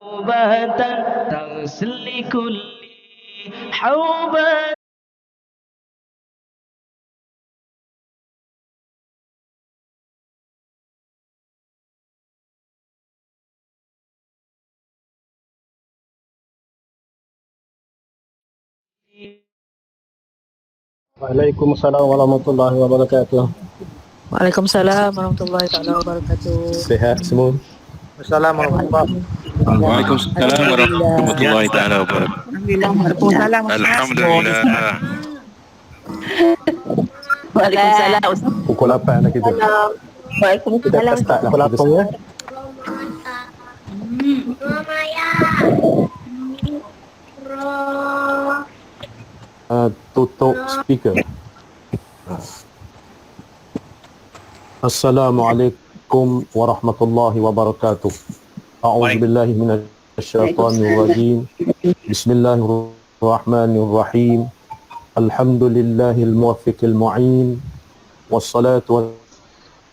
حوبة تغسل كل حوبة. Waalaikumsalam warahmatullahi wabarakatuh. Waalaikumsalam warahmatullahi taala wabarakatuh. Sehat semua? Assalamualaikum warahmatullahi Waalaikumsalam warahmatullahi taala wabarakatuh. Waalaikumsalam. Alhamdulillah. Waalaikumsalam. Pukul 8 dah kita. Kita Waalaikumsalam. start lah. Pukul 8 ya. Tutup speaker. Assalamualaikum warahmatullahi wabarakatuh. A'udzubillahi minasyaitonir rajim. Bismillahirrahmanirrahim. Alhamdulillahil muwaffiqil mu'in. Wassalatu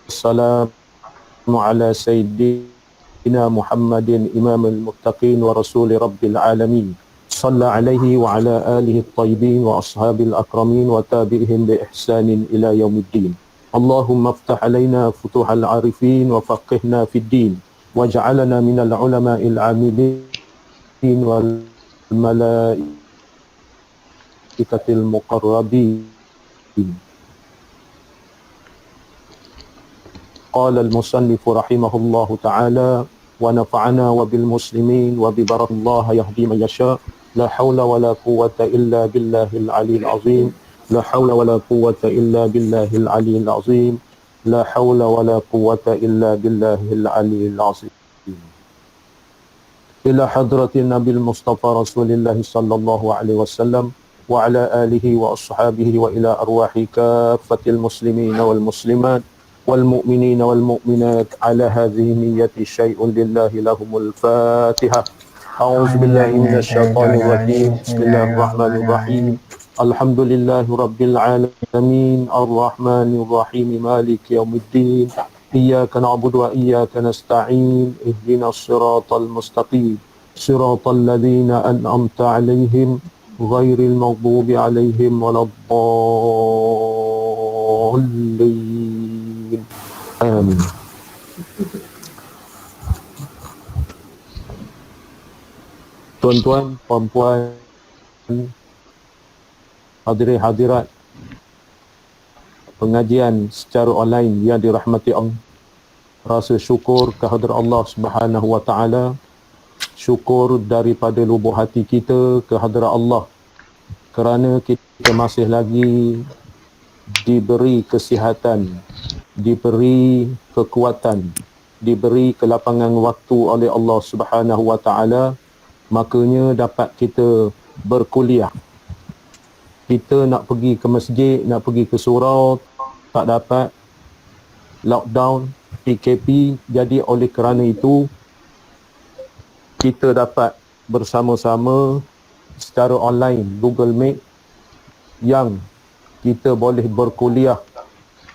wassalamu ala sayyidina Muhammadin imamil muttaqin wa rasuli rabbil alamin. Sallallahu alaihi wa ala alihi at-tayyibin wa ashabil akramin wa tabi'ihim bi ihsanin ila yaumiddin. Allahumma iftah alaina futuhal arifin wa faqihna fid din waj'alna minal ulama'il amilin wal malaikatil muqarrabin. Qala al-musannif rahimahullahu ta'ala wa nafa'ana wa bil muslimin wa bi barakallahu yahdi man yasha. La hawla wa la quwwata illa billahil aliyyil azim. La hawla wa la quwwata illa billahil aliyyil azim. La hawla wa la quwwata illa billahil aliyyil azim. Ila hadratin Nabil Mustafa Rasulillah sallallahu alaihi wasallam wa ala alihi wa ashabihi wa ila arwahi kaffatil muslimina wal muslimat wal mu'minina wal mu'minat ala hadhihi niyyati syai'un lillahi lahumul Fatihah. A'udzu billahi minasyaitonir rajim. Bismillahirrahmanirrahim. Alhamdulillahi rabbil alamin arrahmanir rahim maliki yaumiddin. Iyyaka na'budu wa iyyaka nasta'in. Ihdinas siratal mustaqim. Siratal ladzina an'amta 'alaihim ghairil maghdubi 'alaihim waladdallin. Amin. Tuan-tuan, puan-puan, hadirin hadirat pengajian secara online yang dirahmati Allah, rasa syukur kehadrat Allah Subhanahu wa taala, syukur daripada lubuk hati kita kehadrat Allah kerana kita masih lagi diberi kesihatan, diberi kekuatan, diberi kelapangan waktu oleh Allah Subhanahu wa taala, makanya dapat kita berkuliah. Kita nak pergi ke masjid, nak pergi ke surau, tak dapat, lockdown, PKP. Jadi oleh kerana itu kita dapat bersama-sama secara online Google Meet yang kita boleh berkuliah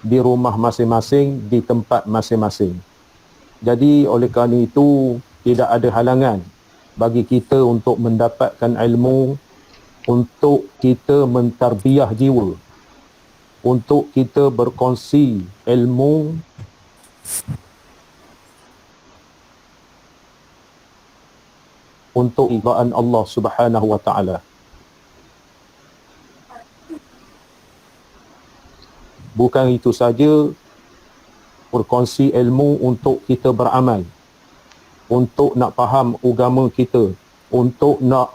di rumah masing-masing, di tempat masing-masing. Jadi oleh kerana itu tidak ada halangan bagi kita untuk mendapatkan ilmu, untuk kita mentarbiah jiwa, untuk kita berkongsi ilmu untuk ibadatan Allah Subhanahu wa taala. Bukan itu saja, berkongsi ilmu untuk kita beramal, untuk nak faham agama kita, untuk nak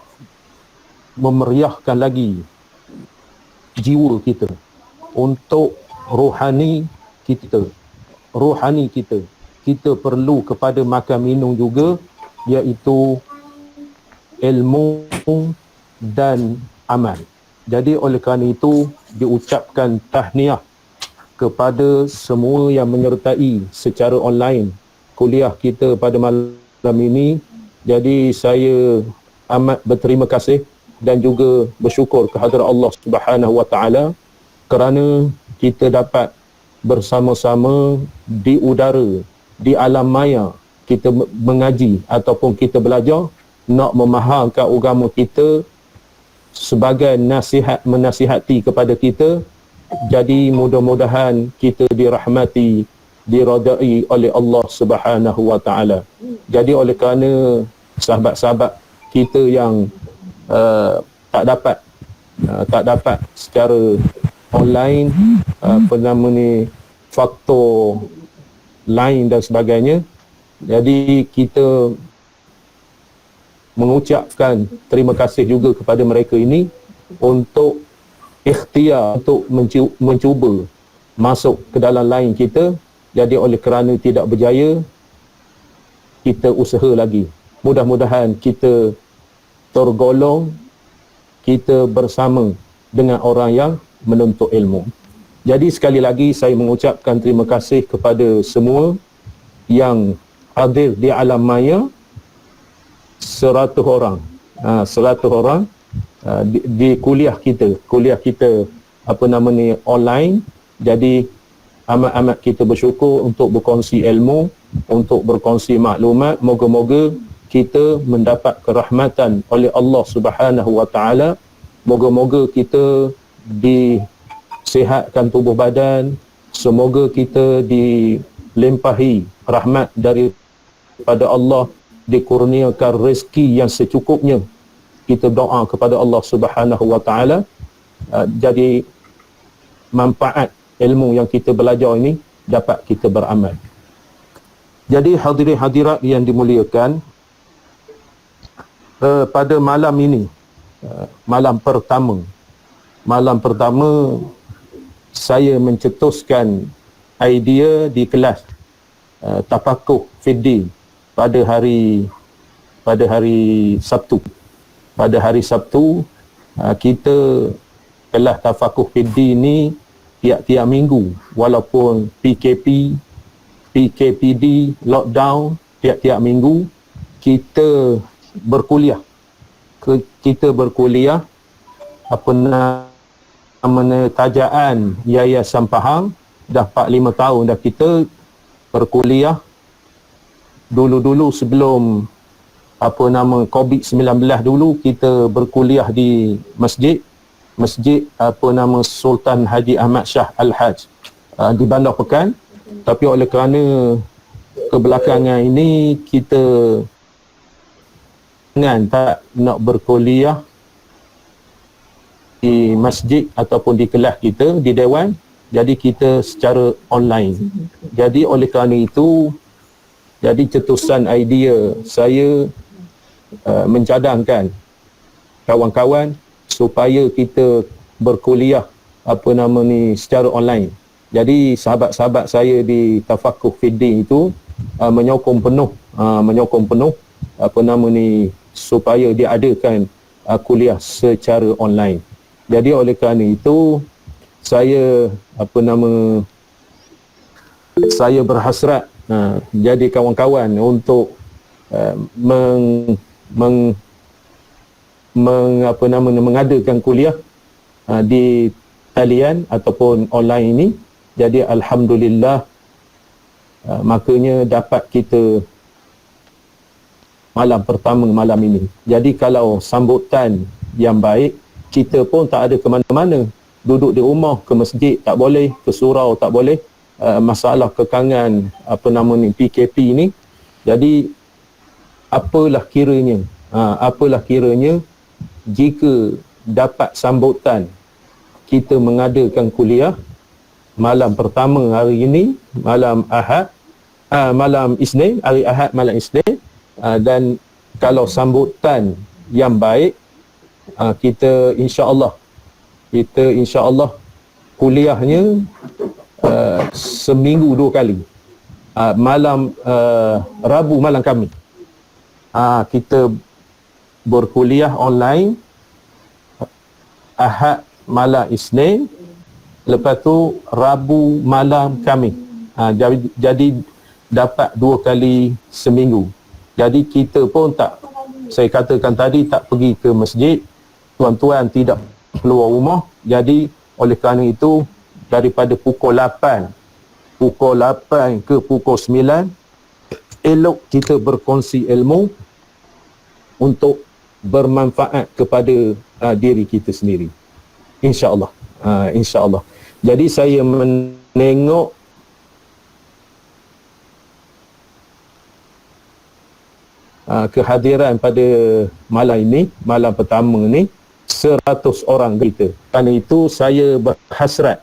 memeriahkan lagi jiwa kita, untuk rohani kita. Kita perlu kepada makan minum juga, iaitu ilmu dan amal. Jadi oleh kerana itu diucapkan tahniah kepada semua yang menyertai secara online kuliah kita pada malam ini. Jadi saya amat berterima kasih dan juga bersyukur kehadrat Allah Subhanahu wa taala kerana kita dapat bersama-sama di udara, di alam maya, kita mengaji ataupun kita belajar nak memahamkan agama kita sebagai nasihat menasihati kepada kita. Jadi mudah-mudahan kita dirahmati, diradai oleh Allah Subhanahu wa taala. Jadi oleh kerana sahabat-sahabat kita yang tak dapat secara online, apa nama ni, faktor lain dan sebagainya, jadi kita mengucapkan terima kasih juga kepada mereka ini untuk ikhtiar untuk mencuba masuk ke dalam line kita. Jadi oleh kerana tidak berjaya, kita usaha lagi. Mudah-mudahan kita tergolong, kita bersama dengan orang yang menuntut ilmu. Jadi sekali lagi saya mengucapkan terima kasih kepada semua yang hadir di alam maya, 100 orang. 100 orang di kuliah kita apa nama ni, online. Jadi amat-amat kita bersyukur untuk berkongsi ilmu, untuk berkongsi maklumat. Moga-moga kita mendapat kerahmatan oleh Allah Subhanahu wa taala. Moga-moga kita disihatkan tubuh badan, semoga kita dilimpahi rahmat daripada Allah, dikurniakan rezeki yang secukupnya. Kita doa kepada Allah Subhanahu wa taala, jadi manfaat ilmu yang kita belajar ini dapat kita beramal. Jadi hadirin hadirat yang dimuliakan, pada malam ini, malam pertama saya mencetuskan idea di kelas tafakuh fiddin pada hari Sabtu. Pada hari Sabtu, kita kelas tafakuh fiddin ni tiap-tiap minggu, walaupun PKPD, lockdown, tiap-tiap minggu kita berkuliah. Apa nama tajaan Yayasan Pahang, dah 4-5 tahun dah kita berkuliah. Dulu-dulu sebelum apa nama COVID-19 dulu, kita berkuliah di masjid apa nama Sultan Haji Ahmad Shah Al-Haj di Bandar Pekan. Tapi oleh kerana kebelakangan ini kita tak nak berkuliah di masjid ataupun di kelas kita, di dewan, jadi kita secara online. Jadi oleh kerana itu, jadi cetusan idea saya mencadangkan kawan-kawan supaya kita berkuliah apa nama ni secara online. Jadi sahabat-sahabat saya di tafakuh fiddin itu menyokong penuh apa nama ni supaya diadakan kuliah secara online. Jadi oleh kerana itu saya berhasrat jadi kawan-kawan untuk mengadakan kuliah di talian ataupun online ini. Jadi alhamdulillah, makanya dapat kita malam pertama malam ini. Jadi kalau sambutan yang baik, kita pun tak ada ke mana-mana. Duduk di rumah, ke masjid tak boleh, ke surau tak boleh. Masalah kekangan PKP ni. Jadi apalah kiranya jika dapat sambutan kita mengadakan kuliah malam pertama hari ini, malam Isnin, hari Ahad malam Isnin, dan kalau sambutan yang baik, kita insya-Allah kuliahnya seminggu 2 kali. Malam Rabu malam Khamis kita berkuliah online, Ahad malam Isnin, lepas tu Rabu malam Khamis. Jadi dapat 2 kali seminggu. Jadi kita pun tak, saya katakan tadi, tak pergi ke masjid, tuan-tuan tidak keluar rumah. Jadi oleh kerana itu, daripada pukul 8 ke pukul 9 elok kita berkongsi ilmu untuk bermanfaat kepada diri kita sendiri. InsyaAllah. InsyaAllah. Jadi saya menengok kehadiran pada malam ini, malam pertama ni 100 orang kita. Kerana itu saya berhasrat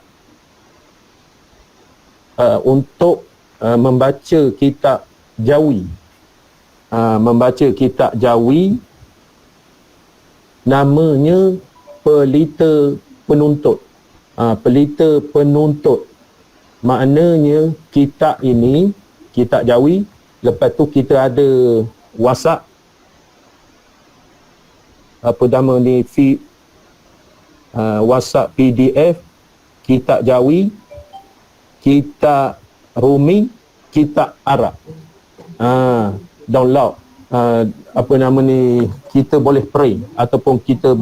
untuk membaca kitab Jawi. Membaca kitab Jawi, namanya Pelita Penuntut. Pelita Penuntut maknanya kitab ini, kitab Jawi. Lepas tu kita ada WhatsApp, apa nama ni, WhatsApp PDF, kitab Jawi, kitab Rumi, kitab Arab. Download, apa nama ni, kita boleh print ataupun kita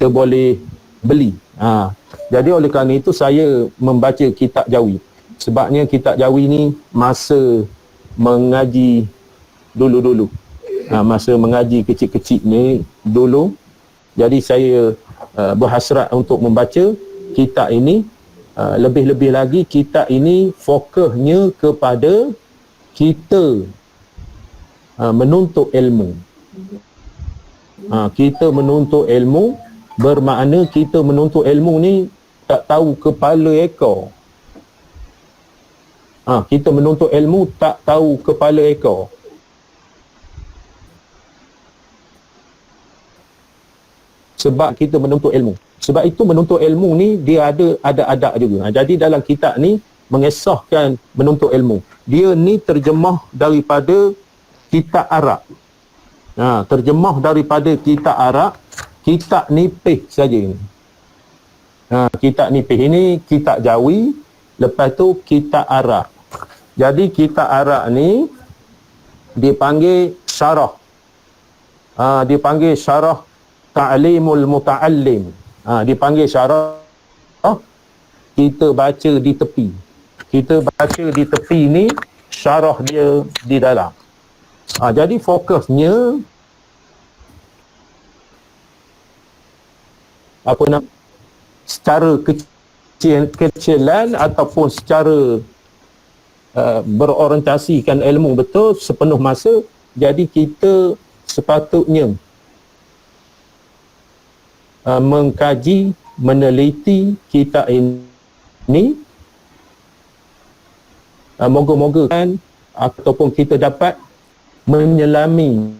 boleh beli. Jadi oleh kerana itu saya membaca kitab Jawi. Sebabnya kitab Jawi ni masa mengaji dulu-dulu, masa mengaji kecil-kecil ni dulu, jadi saya berhasrat untuk membaca kitab ini. Lebih-lebih lagi kitab ini fokusnya kepada kita menuntut ilmu. Kita menuntut ilmu bermakna kita menuntut ilmu ni tak tahu kepala ekor. Kita menuntut ilmu tak tahu kepala ekor. Sebab kita menuntut ilmu. Sebab itu menuntut ilmu ni dia ada adab juga. Jadi dalam kitab ni mengesahkan menuntut ilmu. Dia ni terjemah daripada kitab Arab. Terjemah daripada kitab Arab, kitab nipis saja ini. Kitab nipis ini kitab Jawi, lepas tu kitab Arab. Jadi kitab Arab ni dipanggil syarah. Dipanggil syarah Ta'limul Muta'allim. Dipanggil syarah. Kita baca di tepi. Kita baca di tepi ni, syarah dia di dalam. Jadi fokusnya apa nak, secara kecilan ataupun secara berorientasikan ilmu betul sepenuh masa. Jadi kita sepatutnya mengkaji, meneliti kitab ini. Moga-moga kan ataupun kita dapat menyelami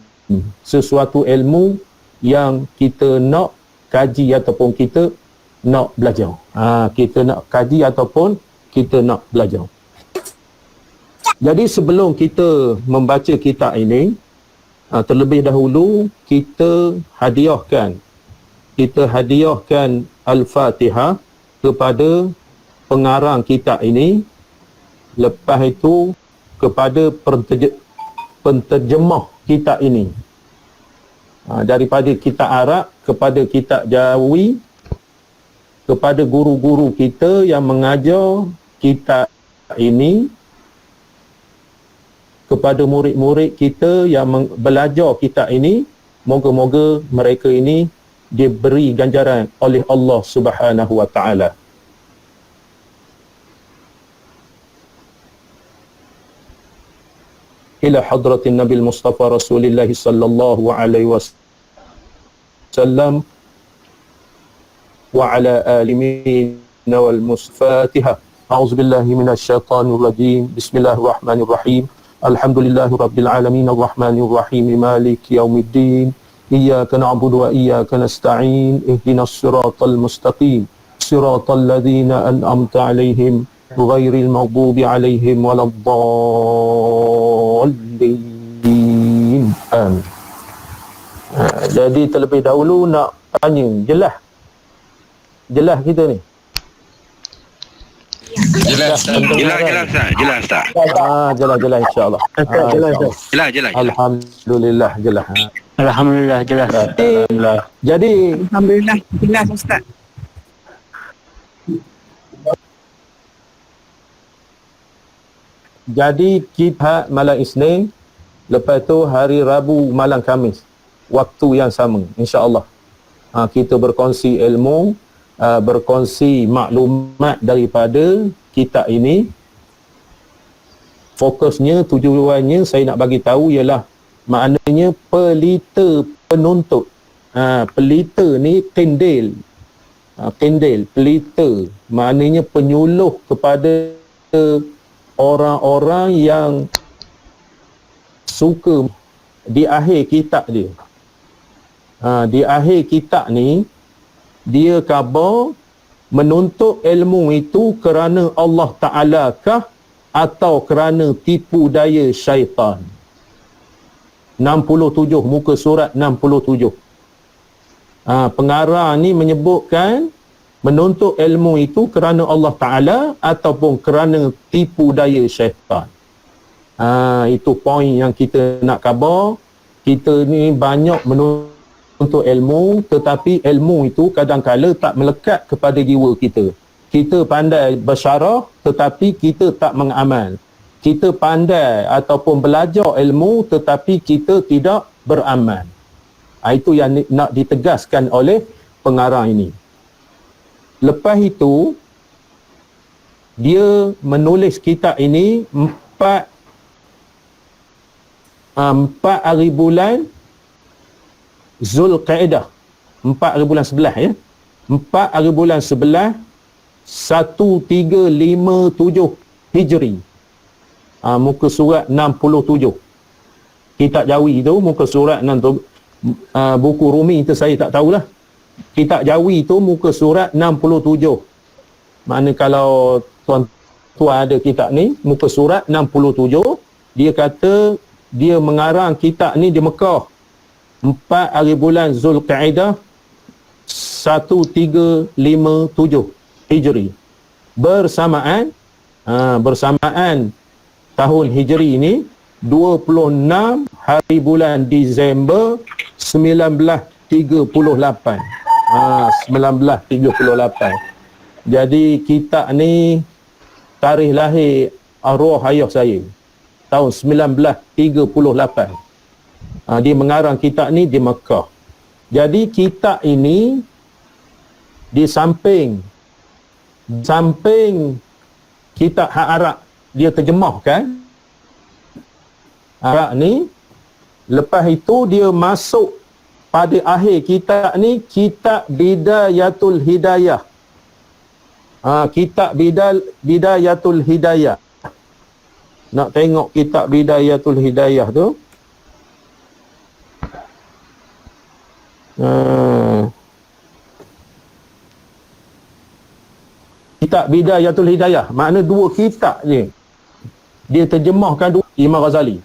sesuatu ilmu yang kita nak kaji ataupun kita nak belajar. Kita nak kaji ataupun kita nak belajar. Jadi sebelum kita membaca kitab ini, terlebih dahulu kita hadiahkan Al-Fatihah kepada pengarang kitab ini. Lepas itu kepada penterjemah kitab ini. Daripada kitab Arab kepada kitab Jawi, kepada guru-guru kita yang mengajar kitab ini, kepada murid-murid kita yang belajar kitab ini. Moga-moga mereka ini diberi ganjaran oleh Allah Subhanahu wa taala. Ila hadratin Nabi Mustafa Rasulullah sallallahu alaihi wasallam wa ala alihi wal musfatiha. A'udzu billahi minasy syaithanir rajim. Bismillahirrahmanirrahim. Alhamdulillahi rabbil alamin arrahmanir rahim maliki yaumiddin. Iyyaka na'budu wa iyyaka nasta'in. Ihdinas siratal mustaqim. Siratal ladzina an'amta 'alaihim ghairil maghdubi 'alaihim waladdallin. Amin. Jadi terlebih dahulu nak tanya, jelas kita ni? Jelas tak? Jelas insya-Allah. Jelas. Alhamdulillah jelas. Alhamdulillah jelas. Jadi Alhamdulillah jelas Ustaz. Jadi kita malam Isnin, lepas tu hari Rabu malam Khamis, waktu yang sama, insya-Allah. Kita berkongsi ilmu, berkongsi maklumat daripada kitab ini. Fokusnya, tujuannya saya nak bagi tahu ialah maknanya pelita penuntut. Pelita ni kendil. Kendil, pelita, maknanya penyuluh kepada orang-orang yang suka di akhir kitab dia. Di akhir kitab ni, dia khabar menuntut ilmu itu kerana Allah Ta'ala kah atau kerana tipu daya syaitan. 67, muka surat 67. Pengarang ni menyebutkan menuntut ilmu itu kerana Allah Ta'ala ataupun kerana tipu daya syaitan. Itu poin yang kita nak khabar. Kita ni banyak menuntut ilmu, tetapi ilmu itu kadang-kala tak melekat kepada jiwa kita. Kita pandai bersyarah, tetapi kita tak mengamal. Kita pandai ataupun belajar ilmu, tetapi kita tidak beramal. Itu yang nak ditegaskan oleh pengarang ini. Lepas itu, dia menulis kitab ini 4 hari bulan Zulqa'dah. 4 hari bulan 11 ya. 4 hari bulan 11 1357 Hijri. Muka surat 67. Kitab Jawi tu muka surat 6, buku Rumi tu saya tak tahulah. Kitab Jawi tu muka surat 67. Makna kalau tuan-tuan ada kitab ni, muka surat 67, dia kata dia mengarang kitab ni di Mekah 4 hari bulan Zulqa'dah 1357 Hijri. Bersamaan tahun Hijri ini 26 hari bulan Disember 1938. 1938. Jadi kitab ni tarikh lahir arwah ayah saya tahun 1938. Dia mengarang kitab ni di Mekah. Jadi kitab ini di samping kitab hak Arab dia terjemahkan Arab ni, lepas itu dia masuk pada akhir kitab ni kitab Bidayatul Hidayah. Kitab Bidayatul Hidayah. Nak tengok kitab Bidayatul Hidayah tu. Kitab Bidayatul Hidayah, makna 2 kitab je. Dia terjemahkan 2 Imam Ghazali.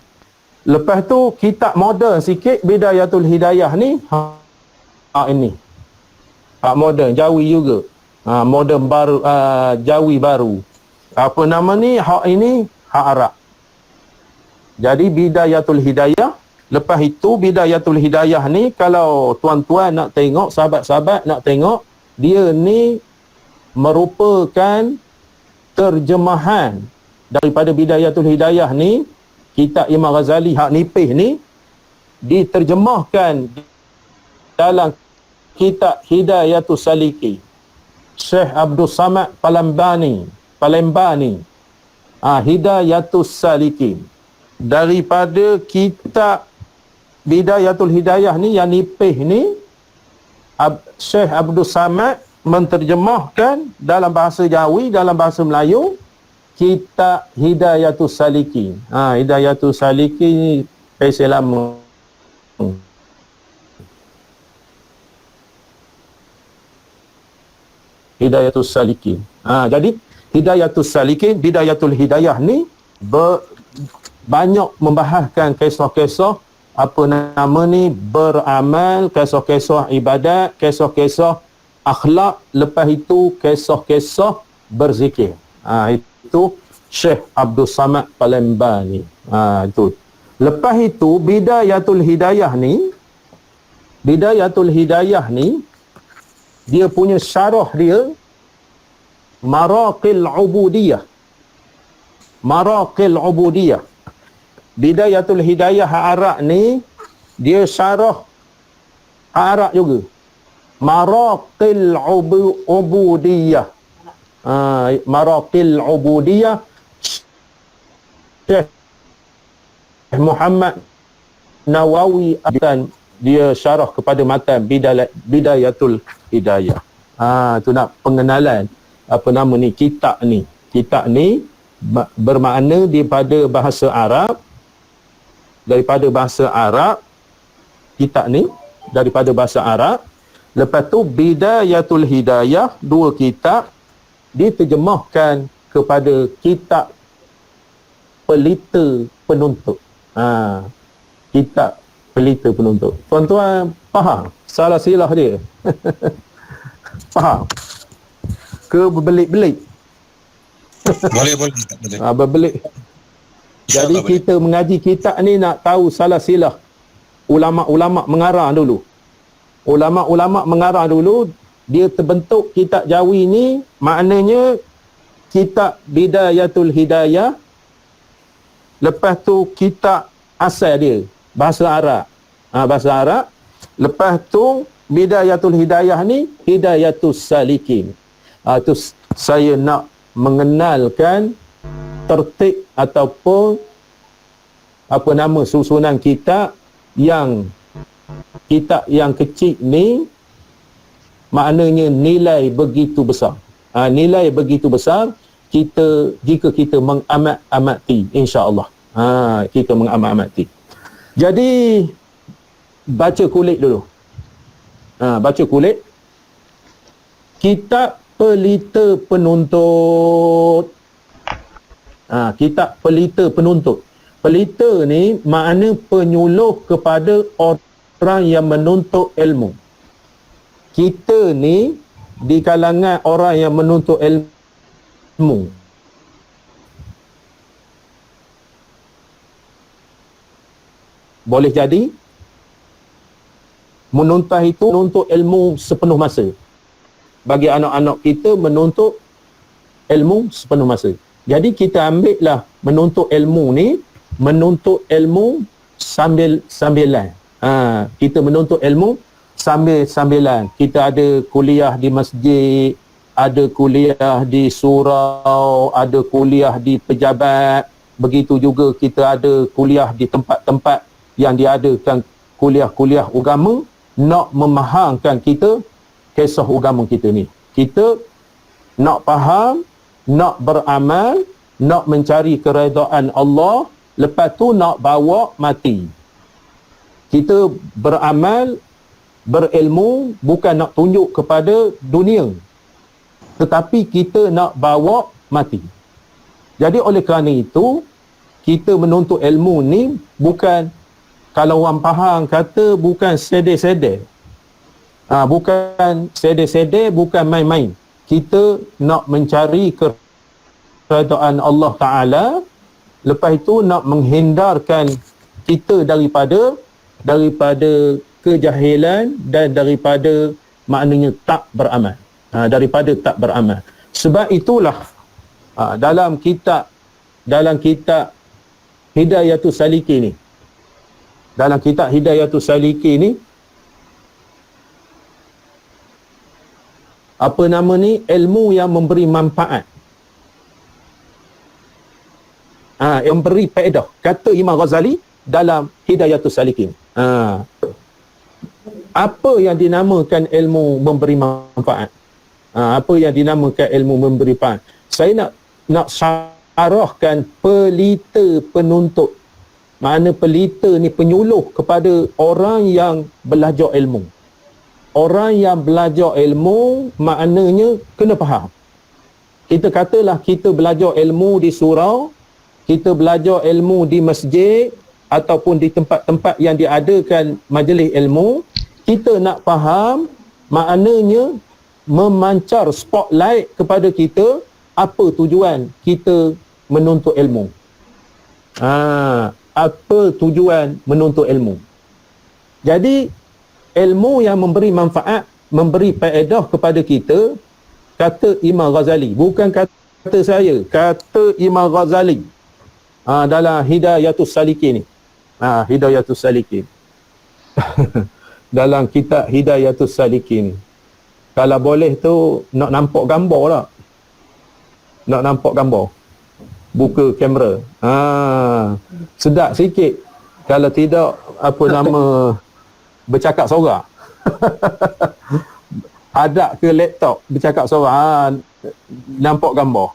Lepas tu kitab moden sikit Bidayatul Hidayah ni ini. Moden Jawi juga. Moden baru, Jawi baru. Apa nama ni? Hak ini hak Arab. Jadi Bidayatul Hidayah. Lepas itu Bidayatul Hidayah ni, kalau tuan-tuan nak tengok, sahabat-sahabat nak tengok, dia ni merupakan terjemahan daripada Bidayatul Hidayah ni. Kitab Imam Ghazali hak nipih ni diterjemahkan dalam kitab Hidayatus Saliki Syekh Abdul Samad Palembani. Hidayatus Saliki. Daripada kitab Bidayatul Hidayah ni yang nipih ni, Syekh Abdul Samad menterjemahkan dalam bahasa Jawi, dalam bahasa Melayu, kitab Hidayatus Saliki. Hidayatus Saliki ni pesil lama. Hidayatus Saliki. Jadi Hidayatus Saliki, Bidayatul Hidayah ni banyak membahaskan kisah-kisah apa nama ni, beramal, kisah-kisah ibadat, kisah-kisah akhlak, lepas itu kisah-kisah berzikir. Itu Syekh Abdul Samad Palembani. Itu. Lepas itu Bidayatul Hidayah ni, dia punya syarah dia Maraqil Ubudiyah. Maraqil ubudiyah. Bidayatul hidayah Arab ni dia syarah Arab juga. Maraqil ubudiyah. Maraqil ubudiyah Syekh Muhammad Nawawi dan dia syarah kepada matan Bidayatul Hidayah. Tu nak pengenalan apa nama ni kitab ni. Kitab ni bermakna daripada bahasa Arab. Daripada bahasa Arab kitab ni daripada bahasa Arab. Lepas tu Bidayatul Hidayah, dua kitab diterjemahkan kepada kitab pelita penuntut. Kitab pelita penuntut. Tuan-tuan faham salah silah dia? Faham? Ke berbelit-belit? Boleh. Berbelit. Jadi kita mengaji kitab ni nak tahu salah silah ulama-ulama mengarang dulu. Ulama-ulama mengarang dulu, dia terbentuk kitab Jawi ni, maknanya kitab Bidayatul Hidayah. Lepas tu kitab asal dia bahasa Arab. Bahasa Arab. Lepas tu Bidayatul Hidayah ni Hidayatus Salikin. Tu saya nak mengenalkan tertib ataupun apa nama susunan kitab yang kecil ni, maknanya nilai begitu besar. Nilai begitu besar jika kita mengamat-amati, insya-Allah. Kita mengamat-amati. Jadi baca kulit dulu. Baca kulit. Kitab pelita penuntut. Kitab pelita penuntut. Pelita ni makna penyuluh kepada orang yang menuntut ilmu. Kita ni di kalangan orang yang menuntut ilmu. Boleh jadi menuntut ilmu sepenuh masa. Bagi anak-anak kita menuntut ilmu sepenuh masa. Jadi kita ambillah menuntut ilmu ni, menuntut ilmu sambilan. Kita menuntut ilmu sambil-sambilan. Kita ada kuliah di masjid, ada kuliah di surau, ada kuliah di pejabat. Begitu juga kita ada kuliah di tempat-tempat yang diadakan kuliah-kuliah agama, nak memahamkan kita kisah agama kita ni. Kita nak faham, nak beramal, nak mencari keredaan Allah, lepas tu nak bawa mati. Kita beramal, berilmu bukan nak tunjuk kepada dunia, tetapi kita nak bawa mati. Jadi oleh kerana itu, kita menuntut ilmu ni bukan, kalau orang faham kata, bukan sedih-sedih. Bukan sedih-sedih, bukan main-main. Kita nak mencari keredaan Allah Ta'ala, lepas itu nak menghindarkan kita daripada kejahilan dan daripada maknanya tak beramal. Daripada tak beramal. Sebab itulah dalam kitab Hidayatus Saliki ni, dalam kitab Hidayatus Saliki ni, apa nama ni, ilmu yang memberi manfaat, yang beri faedah, kata Imam Ghazali dalam Hidayatus Salikin. Apa yang dinamakan ilmu memberi manfaat? Apa yang dinamakan ilmu memberi manfaat? Saya nak syarahkan pelita penuntut. Makna pelita ni penyuluh kepada orang yang belajar ilmu. Orang yang belajar ilmu maknanya kena faham. Kita katalah kita belajar ilmu di surau, kita belajar ilmu di masjid ataupun di tempat-tempat yang diadakan majlis ilmu, kita nak faham, maknanya memancar spotlight kepada kita apa tujuan kita menuntut ilmu. Apa tujuan menuntut ilmu? Jadi ilmu yang memberi manfaat, memberi faedah kepada kita, kata Imam Ghazali, bukan kata kata saya, kata Imam Ghazali dalam Hidayatus Salikin ni. Hidayatus Salikin. Dalam kitab Hidayatus Salikin ni. Kalau boleh tu nak nampak gambar lah. Nak nampak gambar. Buka kamera. Sedap sikit. Kalau tidak, apa nama, bercakap seorang. Ada ke laptop, bercakap seorang. Nampak gambar.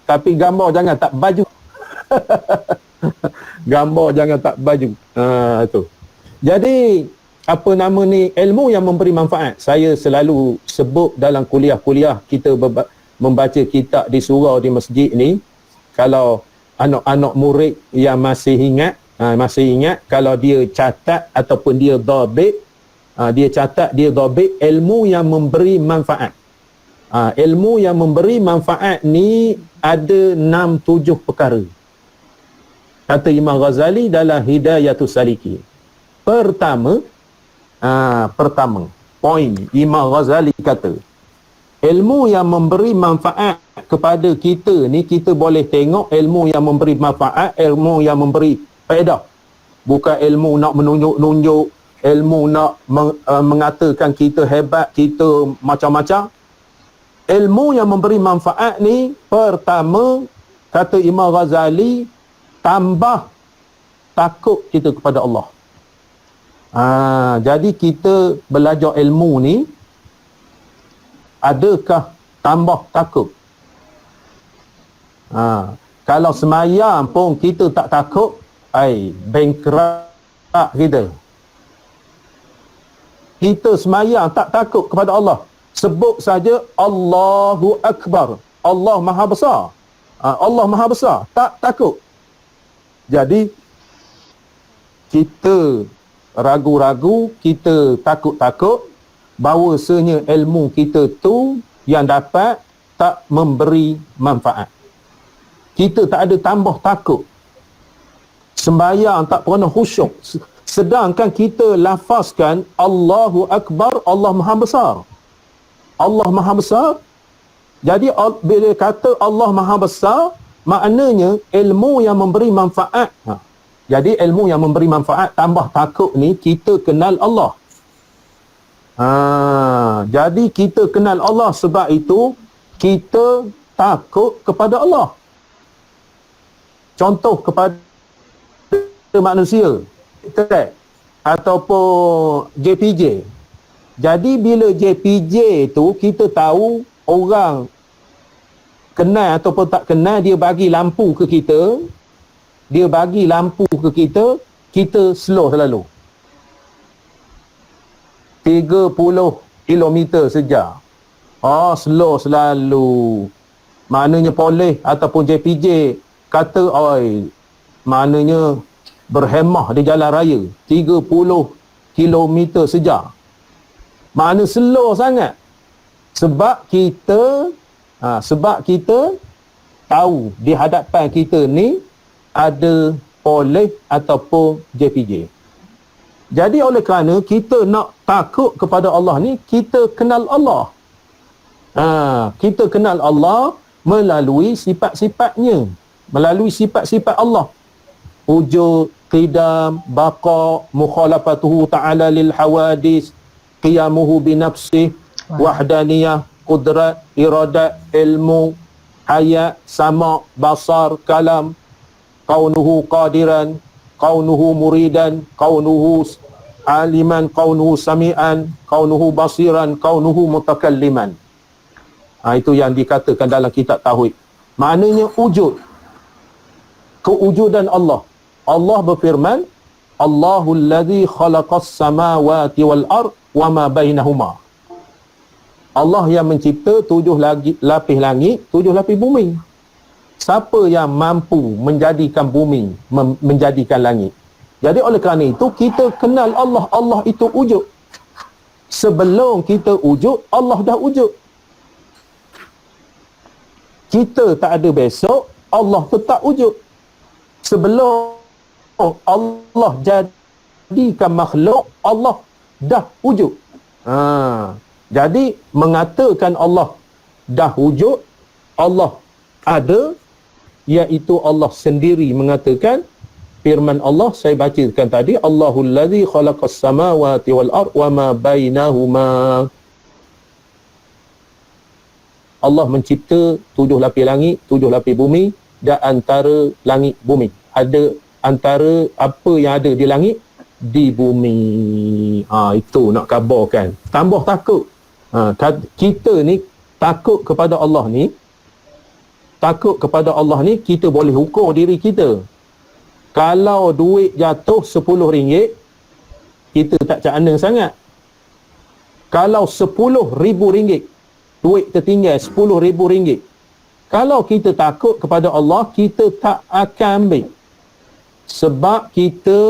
Tapi gambar jangan tak baju. Gambar jangan tak baju. Tu. Jadi, apa nama ni, ilmu yang memberi manfaat. Saya selalu sebut dalam kuliah-kuliah kita membaca kitab di surau di masjid ni. Kalau anak-anak murid yang masih ingat, kalau dia catat ataupun dia dhabit, dia catat, dia dhabit ilmu yang memberi manfaat. Ilmu yang memberi manfaat ni ada 6-7 perkara. Kata Imam Ghazali dalam Hidayatus Salikin. Pertama, poin Imam Ghazali kata, ilmu yang memberi manfaat kepada kita ni, kita boleh tengok ilmu yang memberi manfaat, ilmu yang memberi faedah. Bukan ilmu nak menunjuk-nunjuk, ilmu nak mengatakan kita hebat, kita macam-macam. Ilmu yang memberi manfaat ni, pertama, kata Imam Ghazali, tambah takut kita kepada Allah. Jadi kita belajar ilmu ni, adakah tambah takut? Kalau semayang pun kita tak takut, bankrupt kita. Kita semayang tak takut kepada Allah. Sebut saja Allahu Akbar. Allah Maha Besar. Allah Maha Besar. Tak takut. Jadi, kita ragu-ragu, kita takut-takut, bahawasanya ilmu kita tu yang dapat tak memberi manfaat. Kita tak ada tambah takut. Sembahyang tak pernah khusyuk. Sedangkan kita lafazkan Allahu Akbar, Allah Maha Besar. Allah Maha Besar. Jadi bila kata Allah Maha Besar, maknanya ilmu yang memberi manfaat. Jadi ilmu yang memberi manfaat tambah takut ni, kita kenal Allah. Jadi kita kenal Allah, sebab itu kita takut kepada Allah. Contoh kepada manusia ataupun JPJ. Jadi bila JPJ tu kita tahu orang kenal ataupun tak kenal, dia bagi lampu ke kita, kita slow selalu 30 kilometer sejam. Slow selalu. Maknanya polis ataupun JPJ kata, maknanya berhemah di jalan raya 30 kilometer sejam. Makna slow sangat. Sebab kita tahu di hadapan kita ni ada polis ataupun JPJ. Jadi oleh kerana kita nak takut kepada Allah ni, kita kenal Allah. Kita kenal Allah melalui sifat-sifatnya, melalui sifat-sifat Allah. Wujud, qidam, baqa, mukhalafatuhu ta'ala lil hawadis, qiyamuhu binafsih, wahdaniyah, qudrat, iradat, ilmu, hayat, sama, basar, kalam, kaunuhu qadiran, kaunuhu muridan, kaunuhu aliman, kaunuhu sami'an, kaunuhu basiran, kaunuhu mutakalliman. Itu yang dikatakan dalam kitab Tauhid. Maknanya wujud, kewujudan Allah. Allah berfirman, Allahul ladzi khalaqas samawati wal ard wa ma bainahuma. Allah yang mencipta 7 lapis langit, 7 lapis bumi. Siapa yang mampu menjadikan bumi, menjadikan langit? Jadi oleh kerana itu, kita kenal Allah. Allah itu wujud. Sebelum kita wujud, Allah dah wujud. Kita tak ada besok, Allah tetap wujud. Sebelum Allah jadikan makhluk, Allah dah wujud. Jadi mengatakan Allah dah wujud, Allah ada, iaitu Allah sendiri mengatakan, firman Allah saya bacakan tadi, Allahul ladzi khalaqas samawati wal ard wa ma bainahuma. Allah mencipta 7 lapis langit, 7 lapis bumi, dan antara langit bumi. Ada antara apa yang ada di langit, di bumi. Itu nak khabarkan. Tambah takut. Kita ni takut kepada Allah ni, kita boleh ukur diri kita. Kalau duit jatuh RM10, kita tak cakna sangat. Kalau RM10,000, duit tertinggal RM10,000, kalau kita takut kepada Allah, kita tak akan ambil. Sebab kita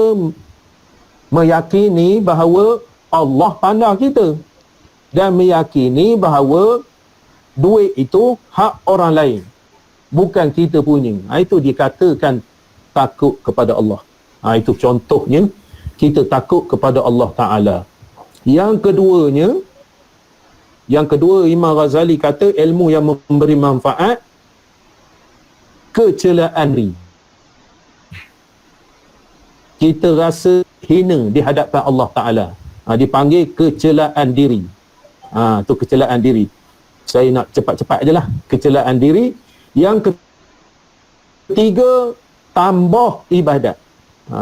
meyakini bahawa Allah pandang kita, dan meyakini bahawa duit itu hak orang lain, bukan kita punya. Itu dikatakan takut kepada Allah. Itu contohnya, kita takut kepada Allah Ta'ala. Yang kedua, Imam Ghazali kata ilmu yang memberi manfaat, kecelaan diri. Kita rasa hina di hadapan Allah Ta'ala. Dipanggil kecelaan diri. Tu kecelaan diri. Saya nak cepat-cepat je lah. Kecelaan diri. Yang ketiga, tambah ibadat.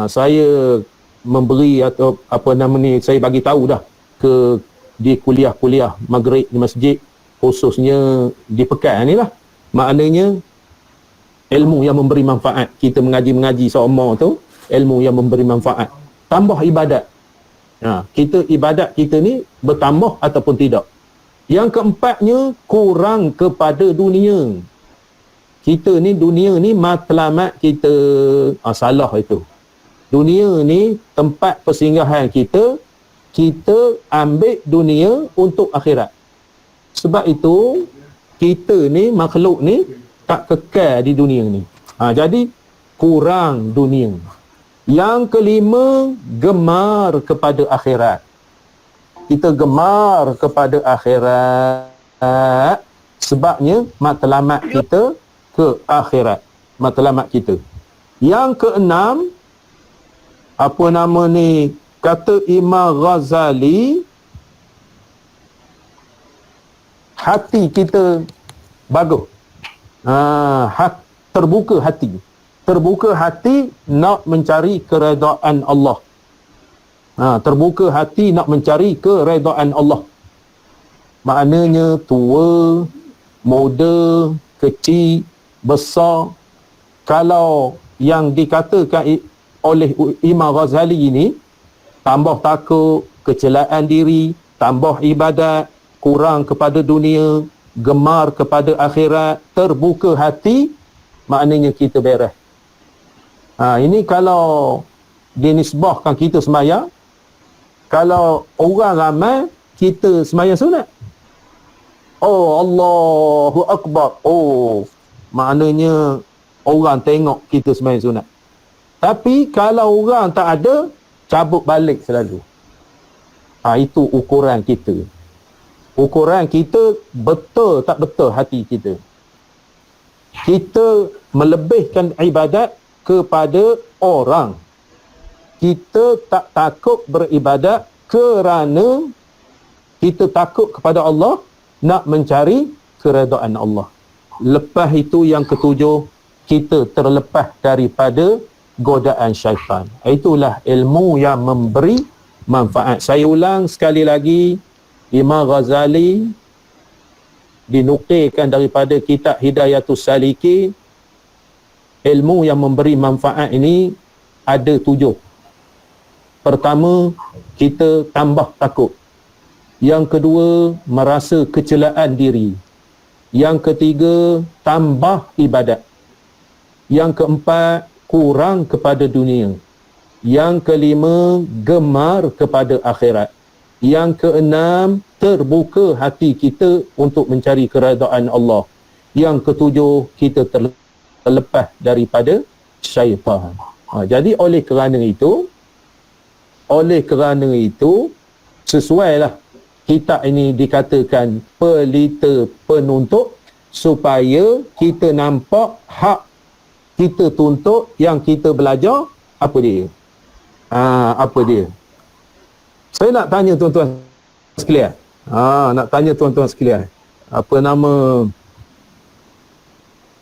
Saya memberi atau apa nama ni, saya bagi tahu dah di kuliah-kuliah maghrib di masjid, khususnya di pekan ni lah. Maknanya ilmu yang memberi manfaat. Kita mengaji seumur tu, ilmu yang memberi manfaat. Tambah ibadat. Ibadat kita ni bertambah ataupun tidak. Yang keempatnya, kurang kepada dunia. Dunia ni matlamat kita. Salah itu. Dunia ni tempat persinggahan kita. Kita ambil dunia untuk akhirat. Sebab itu kita ni, makhluk ni tak kekal di dunia ni. Jadi kurang dunia. Yang kelima, gemar kepada akhirat. Kita gemar kepada akhirat, sebabnya matlamat kita ke akhirat. Matlamat kita. Yang keenam, apa nama ni, kata Imam Ghazali, hati kita bagus. Terbuka hati nak mencari keredaan Allah. Terbuka hati nak mencari keredaan Allah. Maknanya tua, muda, kecil, besar. Kalau yang dikatakan oleh Imam Ghazali ini, tambah takut, kecelaan diri, tambah ibadat, kurang kepada dunia, gemar kepada akhirat, terbuka hati, maknanya kita beres. Ini kalau dinisbahkan kita sembahyang, kalau orang ramai, kita sembahyang sunat. Allahu Akbar. Maknanya orang tengok kita sembahyang sunat. Tapi kalau orang tak ada, cabut balik selalu. Itu ukuran kita. Ukuran kita betul tak betul hati kita. Kita melebihkan ibadat kepada orang. Kita tak takut beribadat kerana kita takut kepada Allah, nak mencari keredaan Allah. Lepas itu yang ketujuh, kita terlepas daripada godaan syaitan. Itulah ilmu yang memberi manfaat. Saya ulang sekali lagi, Imam Ghazali dinukilkan daripada kitab Hidayatus Salikin. Ilmu yang memberi manfaat ini ada 7. Pertama, kita tambah takut. Yang kedua, merasa kecelaan diri. Yang ketiga, tambah ibadat. Yang keempat, kurang kepada dunia. Yang kelima, gemar kepada akhirat. Yang keenam, terbuka hati kita untuk mencari keredaan Allah. Yang ketujuh, kita terlepas daripada syaitan. Jadi oleh kerana itu, sesuailah kitab ini dikatakan pelita penuntut supaya kita nampak hak kita tuntut yang kita belajar apa dia. Apa dia? Saya nak tanya tuan-tuan sekalian. Nak tanya tuan-tuan sekalian. Apa nama?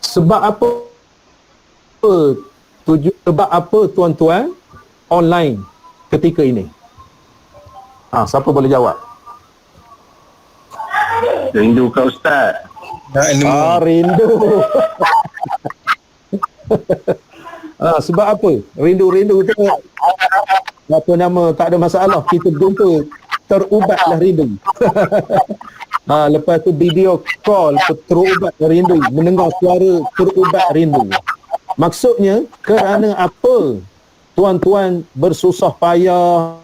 Sebab apa tuan-tuan online ketika ini? Siapa boleh jawab? Rindu kau Ustaz. Nak ilmu. Rindu. Sebab apa? Rindu tu apa nama, tak ada masalah, kita jumpa, terubatlah rindu. Lepas tu video call, terubat rindu, mendengar suara, terubat rindu. Maksudnya kerana apa tuan-tuan bersusah payah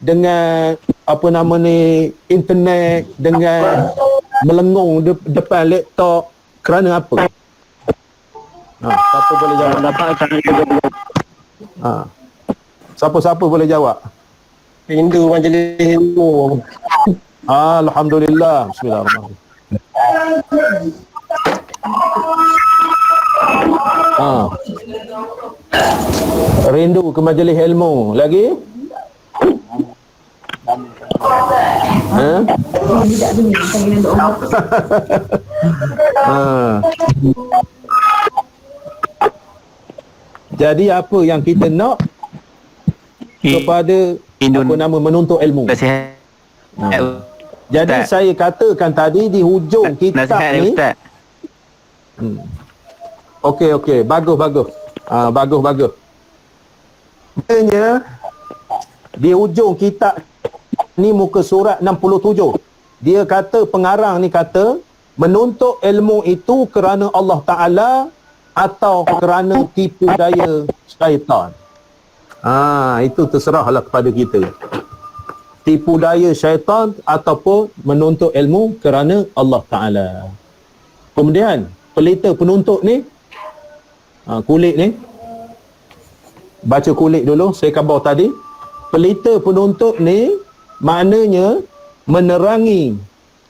dengan apa nama ni, internet, dengan melengung depan laptop, kerana apa? Siapa boleh jawab? Siapa-siapa boleh jawab? Rindu majlis ilmu. Alhamdulillah. Bismillahirrahmanirrahim. Rindu ke majlis ilmu. Lagi? Jadi apa yang kita nak kepada apa nama, menuntut ilmu. Jadi saya katakan tadi di hujung kitab ni. Okey, bagus. Bagus. Sebenarnya di hujung kitab ni muka surat 67. Dia kata, pengarang ni kata, menuntut ilmu itu kerana Allah Ta'ala atau kerana tipu daya syaitan. Itu terserahlah kepada kita. Tipu daya syaitan ataupun menuntut ilmu kerana Allah Ta'ala. Kemudian pelita penuntut ni, kulit ni, baca kulit dulu, saya khabar tadi. Pelita penuntut ni maknanya menerangi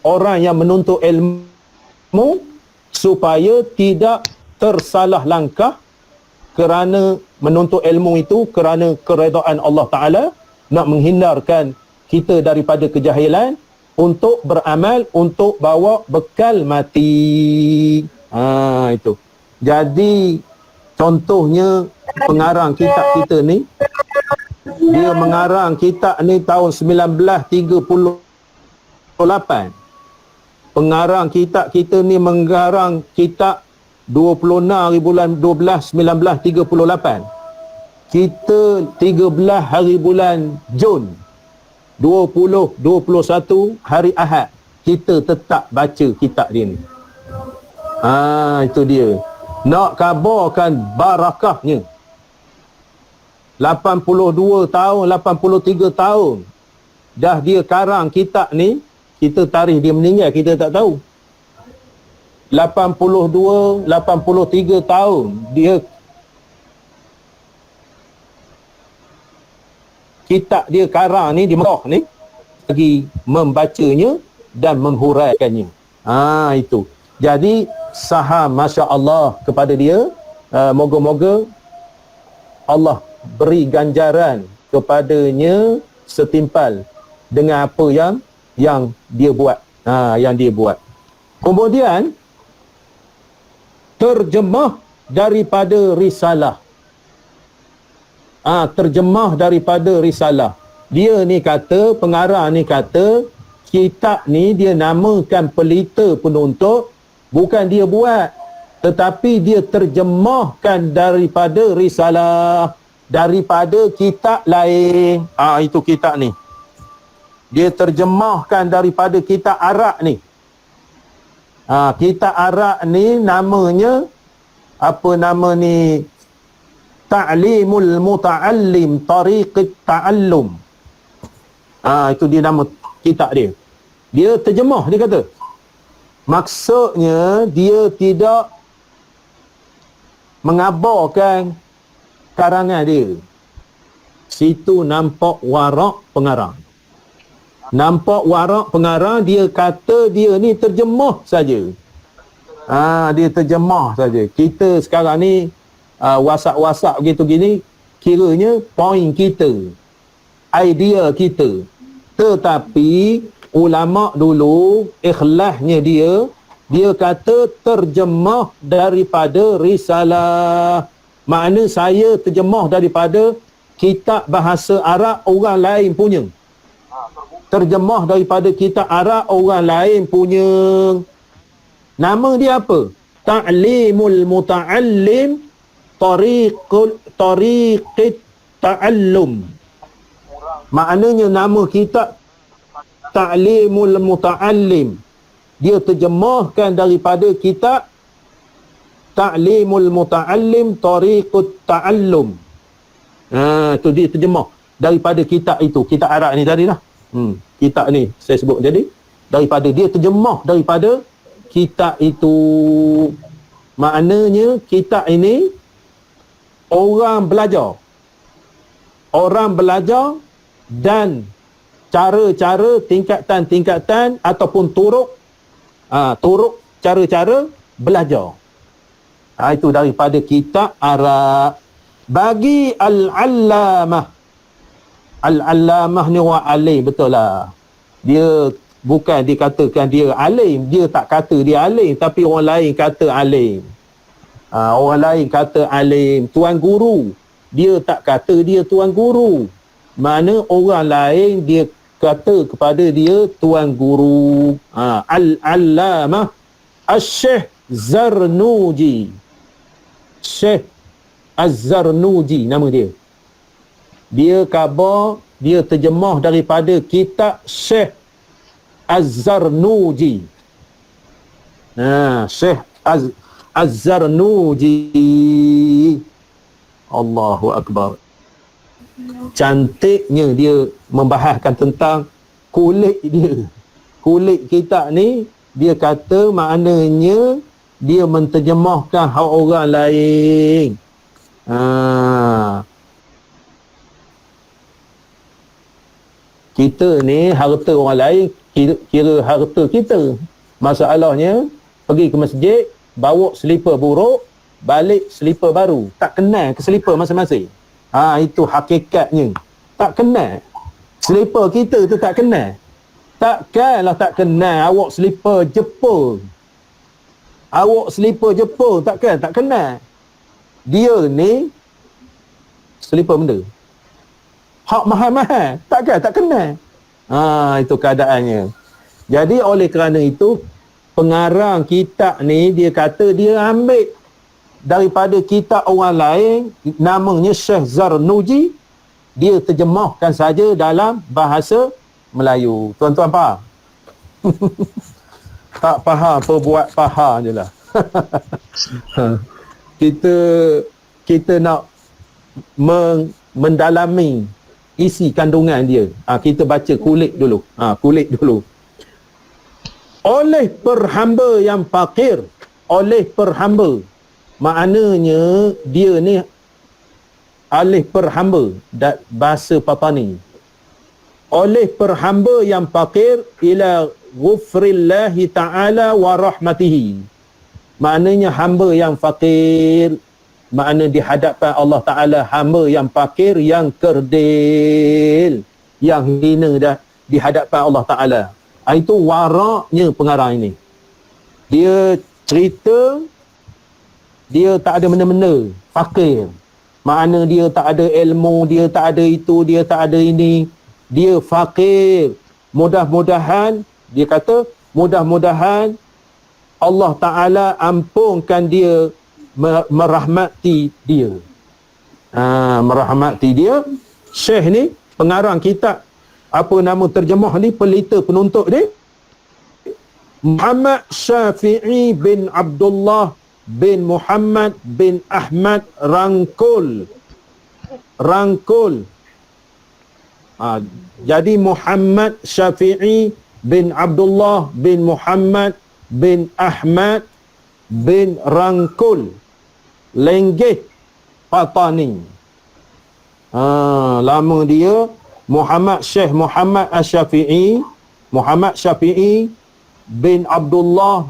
orang yang menuntut ilmu supaya tidak tersalah langkah kerana menuntut ilmu itu kerana keredaan Allah Ta'ala, nak menghindarkan kita daripada kejahilan, untuk beramal, untuk bawa bekal mati. Itu. Jadi contohnya pengarang kitab kita ni, dia mengarang kitab ni tahun 1938. Pengarang kitab kita ni mengarang kitab 26 hari bulan 12 1938. Kita 13 hari bulan Jun 2021 hari Ahad kita tetap baca kitab dia ni. Itu dia. Nak kabarkan barakahnya. 82 tahun, 83 tahun dah dia karang kitab ni. Kita tarikh dia meninggal kita tak tahu. 82, 83 tahun dia kitab dia karang ni di Mekah ni, lagi membacanya dan menghuraikannya. Itu. Jadi saham masya-Allah kepada dia. Moga-moga Allah beri ganjaran kepadanya setimpal dengan apa yang dia buat. Yang dia buat. Kemudian terjemah daripada risalah. Terjemah daripada risalah. Dia ni kata, pengarang ni kata, kitab ni dia namakan Pelita Penuntut, bukan dia buat, tetapi dia terjemahkan daripada risalah, daripada kitab lain. Itu kitab ni. Dia terjemahkan daripada kitab Arab ni. Kitab Arab ni namanya apa nama ni? Ta'limul Muta'allim Tariqat Ta'allum. Itu dia nama kitab dia. Dia terjemah, dia kata. Maksudnya dia tidak mengabarkan karangan dia. Situ nampak warak pengarang. Nampak warak pengarang, dia kata dia ni terjemah saja. Dia terjemah saja. Kita sekarang ni WhatsApp gitu gini, kiranya poin kita, idea kita. Tetapi ulama dulu ikhlasnya dia kata terjemah daripada risalah. Makna saya terjemah daripada kitab bahasa Arab orang lain punya. Terjemah daripada kitab Arab orang lain punya. Nama dia apa? Ta'limul Muta'allim Tariqit Ta'allum. Maknanya nama kitab Ta'limul Muta'allim. Dia terjemahkan daripada kitab Ta'limul Muta'allim Tariqut Ta'allum. Tu dia terjemah daripada kitab itu. Kitab Arab ni tadi lah. Kitab ni saya sebut jadi daripada dia terjemah daripada kitab itu. Maknanya kitab ini orang belajar dan cara-cara tingkatan-tingkatan ataupun turuk cara-cara belajar. Itu daripada kitab Arab. Bagi Al-Allamah ni orang alim, betul lah. Dia bukan dikatakan dia alim, dia tak kata dia alim, tapi orang lain kata alim. Orang lain kata alim, tuan guru. Dia tak kata dia tuan guru. Mana orang lain dia kata kepada dia tuan guru. Al-Allamah Al-Syekh Zarnuji. Syekh Az-Zarnuji nama dia. Dia khabar, dia terjemah daripada kitab Syekh Az-Zarnuji. Syekh Az-Zarnuji. Allahu Akbar. Cantiknya dia membahaskan tentang kulit dia. Kulit kitab ni, dia kata maknanya dia menterjemahkan hak orang lain. Kita ni harta orang lain kira harta kita. Masalahnya pergi ke masjid, bawa selipar buruk, balik selipar baru. Tak kenal ke selipar masing-masing. Itu hakikatnya. Tak kenal. Selipar kita tu tak kenal. Takkanlah tak kenal awak selipar Jepun. Awak selipar Jepun takkan tak kenal. Dia ni selipar benda. Hak mahal-mahal. Takkan tak kenal. Itu keadaannya. Jadi oleh kerana itu, pengarang kitab ni dia kata dia ambil daripada kitab orang lain, namanya Syekh Zarnuji, dia terjemahkan saja dalam bahasa Melayu. Tuan-tuan faham? Tak faham, perbuat faham je lah. Kita nak mendalami isi kandungan dia. Kita baca kulit dulu. Kulit dulu. Oleh perhamba yang fakir, oleh perhamba. Maknanya dia ni alih perhamba, bahasa Papani. Oleh perhamba yang fakir ila ghufrillahi ta'ala wa rahmatihi. Maknanya hamba yang fakir, makna di hadapan Allah Ta'ala, hamba yang fakir, yang kerdil, yang hina dah di hadapan Allah Ta'ala. Itu waraknya pengarang ini. Dia cerita dia tak ada benda-benda, fakir. Makna dia tak ada ilmu, dia tak ada itu, dia tak ada ini. Dia fakir. Mudah-mudahan, dia kata, mudah-mudahan Allah Ta'ala ampunkan dia, merahmati dia. Merahmati dia. Syekh ni, pengarang kitab, apa nama terjemah ni, pelita penuntut dia, Muhammad Syafi'i bin Abdullah bin Muhammad bin Ahmad Rangkul. Jadi Muhammad Syafi'i bin Abdullah bin Muhammad bin Ahmad bin Rangkul, Lenggih Patani. Lama dia Muhammad Syekh Muhammad Asy-Syafi'i, Muhammad Syafi'i bin Abdullah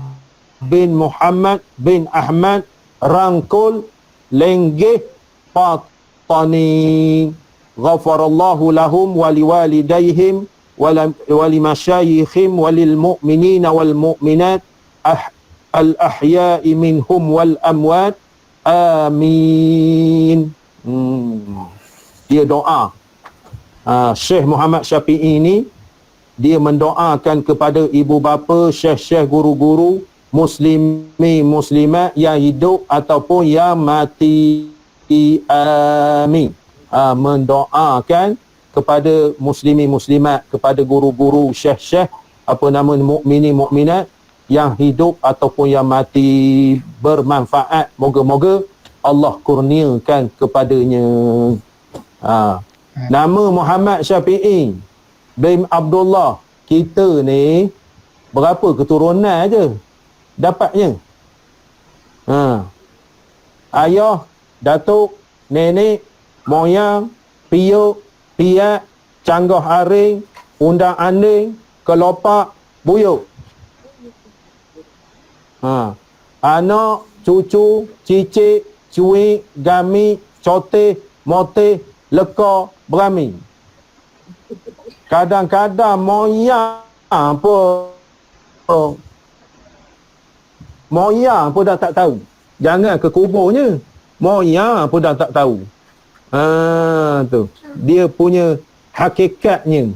bin Muhammad bin Ahmad Rangkul Lenggeh Patani. Ghafarallahu lahum wa liwalidayhim wa limasyayikhim wa lil mu'minina wal mu'minat al-ahya'i minhum wal amwat. Amin. Dia doa. Syekh Muhammad Syafi'i ini dia mendoakan kepada ibu bapa, syekh-syekh, guru-guru, muslimi, muslimat yang hidup ataupun yang mati. Amin. Mendoakan kepada muslimi, muslimat, kepada guru-guru, syekh-syekh, apa nama, mukmini, mukminat yang hidup ataupun yang mati, bermanfaat. Moga-moga Allah kurniakan kepadanya. Nama Muhammad Syafi'i bin Abdullah, kita ni berapa keturunan aja dapatnya? Ayah, datuk, nenek, moyang, piuk, piak, canggah aring, undang anding, kelopak, buyuk. Anak, cucu, cicit, cuik, gami, coteh, moteh, leka, berami. Kadang-kadang moyang pun dah tak tahu. Jangan ke kuburnya, moyang pun dah tak tahu. Tu dia punya hakikatnya.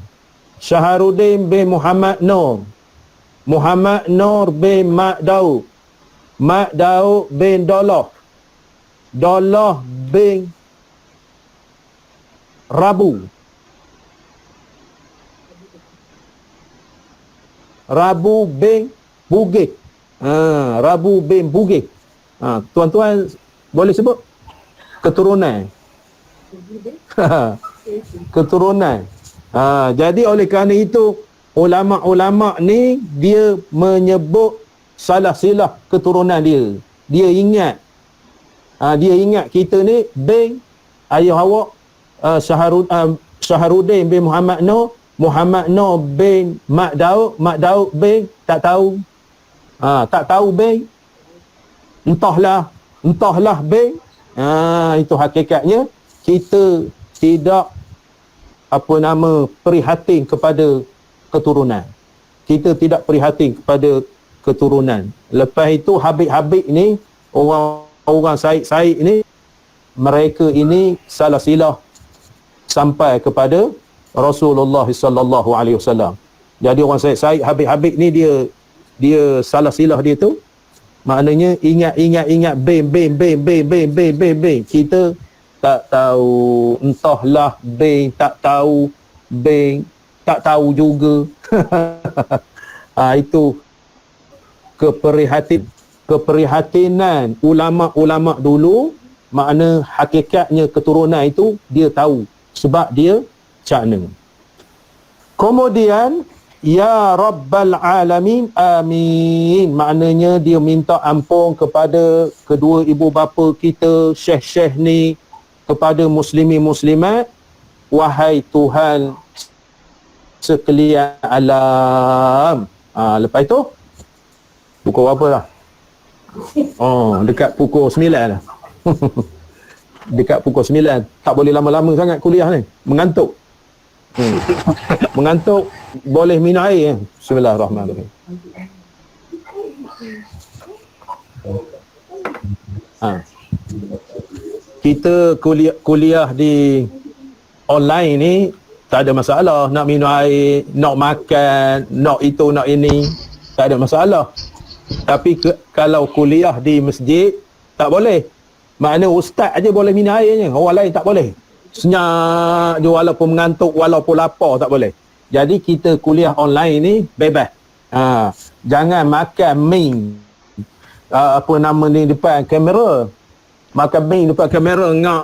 Syaharuddin bin Muhammad Nur, Muhammad Nur bin Mak Daud, Mak Daud bin Dolah, Dolah bin Rabu, Rabu bin Bugis. Rabu bin Bugis. Tuan-tuan boleh sebut keturunan. Keturunan. Jadi oleh kerana itu ulama-ulama ni dia menyebut salah silah keturunan dia. Dia ingat kita ni bin ayah awak Syaharuddin bin Muhammad Nur, Muhammad Nur bin Mak Daud, Mak Daud bin tak tahu. Tak tahu bin, entahlah bin. Itu hakikatnya. Kita tidak prihatin kepada keturunan. Kita tidak prihatin kepada keturunan. Lepas itu Habib-habib ni, orang Said-Said ni, mereka ini salah silah sampai kepada Rasulullah sallallahu alaihi wasallam. Jadi orang Said-Said, Habib-habib ni dia salah silah dia tu maknanya ingat bin. Kita tak tahu, entahlah bin, tak tahu bin, tak tahu juga. Itu keprihatinan ulama-ulama dulu. Makna hakikatnya keturunan itu dia tahu sebab dia cakna. Kemudian ya Rabbal Alamin, amin. Maknanya dia minta ampun kepada kedua ibu bapa kita, syekh-syekh ni, kepada muslimi muslimat. Wahai Tuhan sekalian alam. Lepas itu pukul berapa lah? Dekat pukul 9 lah. Dekat pukul 9. Tak boleh lama-lama sangat kuliah ni, mengantuk. Mengantuk, boleh minum air. Bismillahirrahmanirrahim. Kita kuliah di online ni tak ada masalah. Nak minum air, nak makan, nak itu, nak ini, tak ada masalah. Tapi kalau kuliah di masjid, tak boleh. Maknanya ustaz aja boleh minum airnya, orang lain tak boleh. Senyap je walaupun mengantuk, walaupun lapar, tak boleh. Jadi kita kuliah online ni bebas. Jangan makan mi ni depan kamera. Makan mi depan kamera ngak.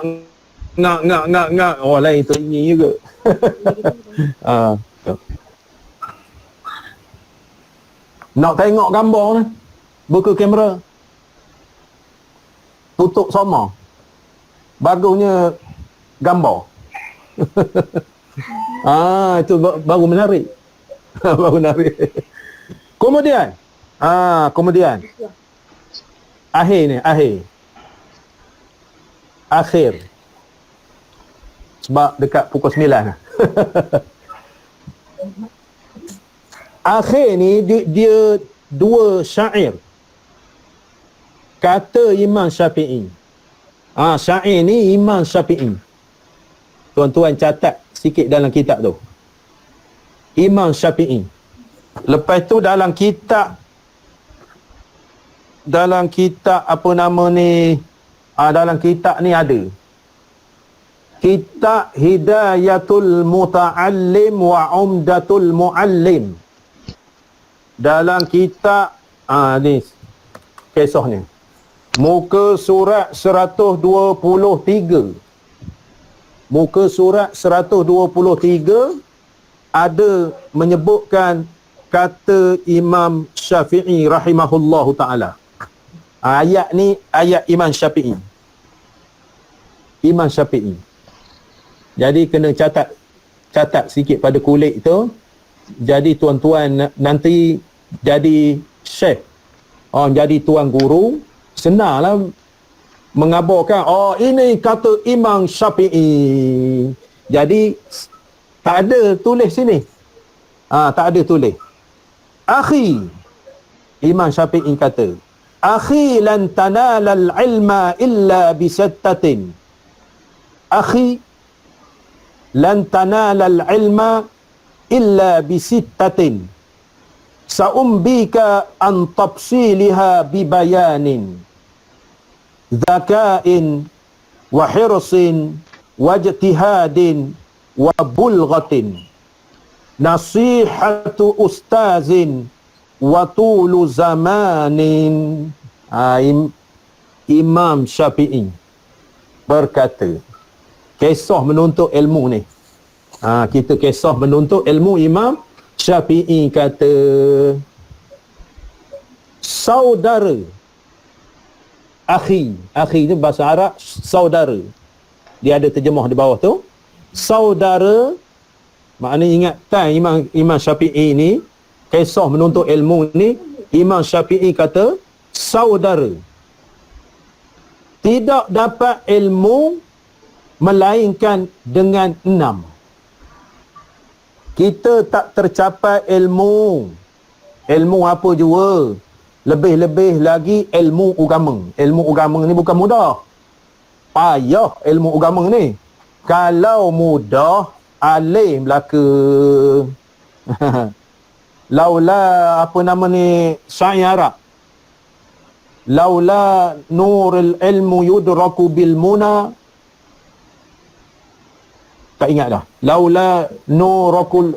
Orang lain teringin juga. Nak tengok gambar ni, buka kamera, tutup sama. Bagusnya gambar. Itu baru menarik. Baru menarik. Kemudian Kemudian akhir sebab dekat pukul 9. Akhir ni dia dua syair kata Imam Syafi'i. Syair ni Imam Syafi'i. Tuan-tuan catat sikit dalam kitab tu. Imam Syafi'i. Lepas tu dalam kitab apa nama ni, dalam kitab ni ada kitab Hidayatul Muta'allim wa Umdatul Muallim. Dalam kitab ni kisahnya muka surat 123. Muka surat 123 ada menyebutkan kata Imam Syafi'i rahimahullahu ta'ala. Ayat ni ayat Imam Syafi'i. Imam Syafi'i. Jadi kena catat sikit pada kulit tu. Jadi tuan-tuan nanti jadi syekh, jadi tuan guru, senanglah mengabarkan, ini kata Imam Syafi'i. Jadi tak ada tulis sini. Tak ada tulis. Akhi, Imam Syafi'i kata, akhi lan tanalal ilma illa bisattatin. Akhi lan tanalal ilma illa bisittatin. Sa'umbika an tafsiliha bibayanin. Zaka'in wa hirsin wa ijtihadin wa bulghatin. Nasihatu ustazin wa tulu zamanin. Imam Syafi'i berkata, kisah menuntut ilmu ni. Kita kisah menuntut ilmu. Imam Syafi'i kata, saudara, akhi tu bahasa Arab saudara. Dia ada terjemah di bawah tu. Saudara, maknanya ingat kan Imam Syafi'i ni, kisah menuntut ilmu ni, Imam Syafi'i kata, saudara, tidak dapat ilmu melainkan dengan 6. Kita tak tercapai ilmu apa jua, lebih-lebih lagi ilmu agama. Ilmu agama ni bukan mudah, payah ilmu agama ni. Kalau mudah, alim belaka. Laula apa nama ni, syair Arab, laula nurul ilmu yudraku bil muna. Tak ingat dah. Laula nurakul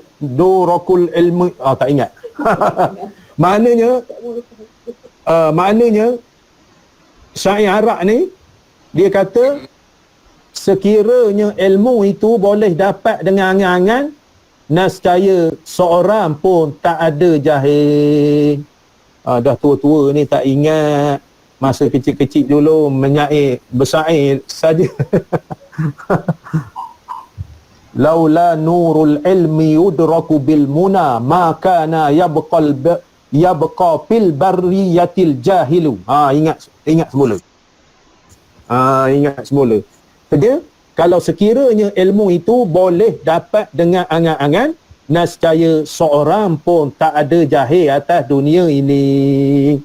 ilmu, tak ingat. Maknanya syair Arab ni dia kata, sekiranya ilmu itu boleh dapat dengan angan-angan, nescaya seorang pun tak ada jahil. Dah tua-tua ni tak ingat masa kecil-kecil dulu menyair bersair saja. Laula nurul ilmi yudraku bil muna ma kana yabqa fil barriyatil jahilu. Ingat semula. Ingat semula. Dia, kalau sekiranya ilmu itu boleh dapat dengan angan-angan, nescaya seorang pun tak ada jahil atas dunia ini.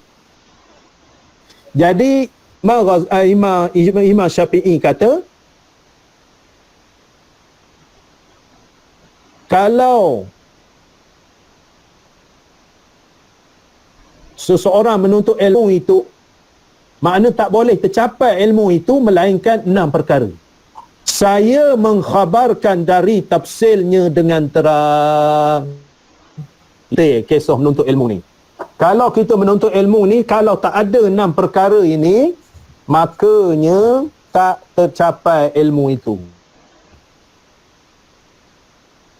Jadi Imam Syafi'i kata, kalau seseorang menuntut ilmu itu, makna tak boleh tercapai ilmu itu melainkan 6 perkara. Saya mengkhabarkan dari tafsilnya dengan terang. Kisah menuntut ilmu ni. Kalau kita menuntut ilmu ni, kalau tak ada 6 perkara ini, makanya tak tercapai ilmu itu.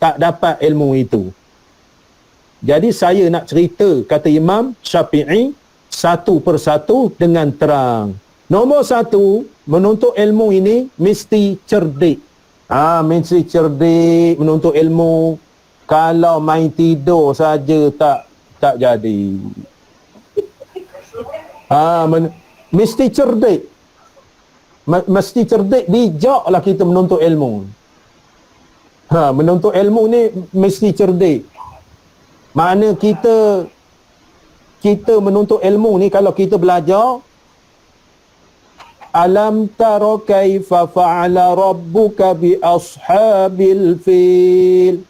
Tak dapat ilmu itu. Jadi saya nak cerita, kata Imam Syafi'i, satu persatu dengan terang. Nombor 1, menuntut ilmu ini mesti cerdik. Mesti cerdik menuntut ilmu. Kalau main tidur saja tak jadi. Mesti cerdik. Mesti cerdik, bijaklah kita menuntut ilmu. Menuntut ilmu ni mesti cerdik. Mana kita menuntut ilmu ni, kalau kita belajar, alam tara kaifa fa'ala rabbuka bi ashabil fil.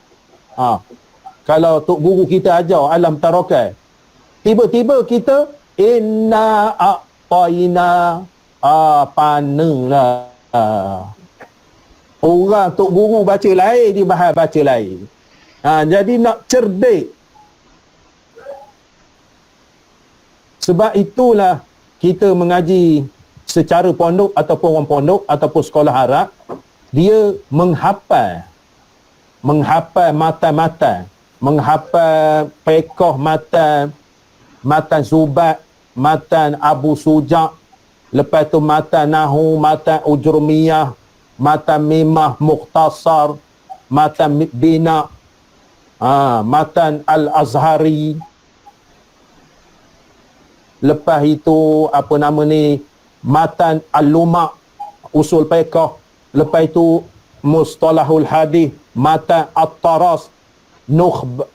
Kalau tok guru kita ajar alam tara, tiba-tiba kita inna a'tayna, panalah. Orang tok guru baca lain, dia baca lain. Jadi nak cerdik. Sebab itulah kita mengaji secara pondok ataupun orang pondok ataupun sekolah Arab, dia menghafal matan-matan, menghafal fiqh matan Zubat, matan Abu Suja', lepas tu matan Nahu, matan Ujrumiyah, matan Mimah Mukhtasar, matan Bina, matan Al-Azhari. Lepas itu apa nama ni, matan Al-Luma' usul fiqh. Lepas itu Mustalahul Hadis, matan At-Taras,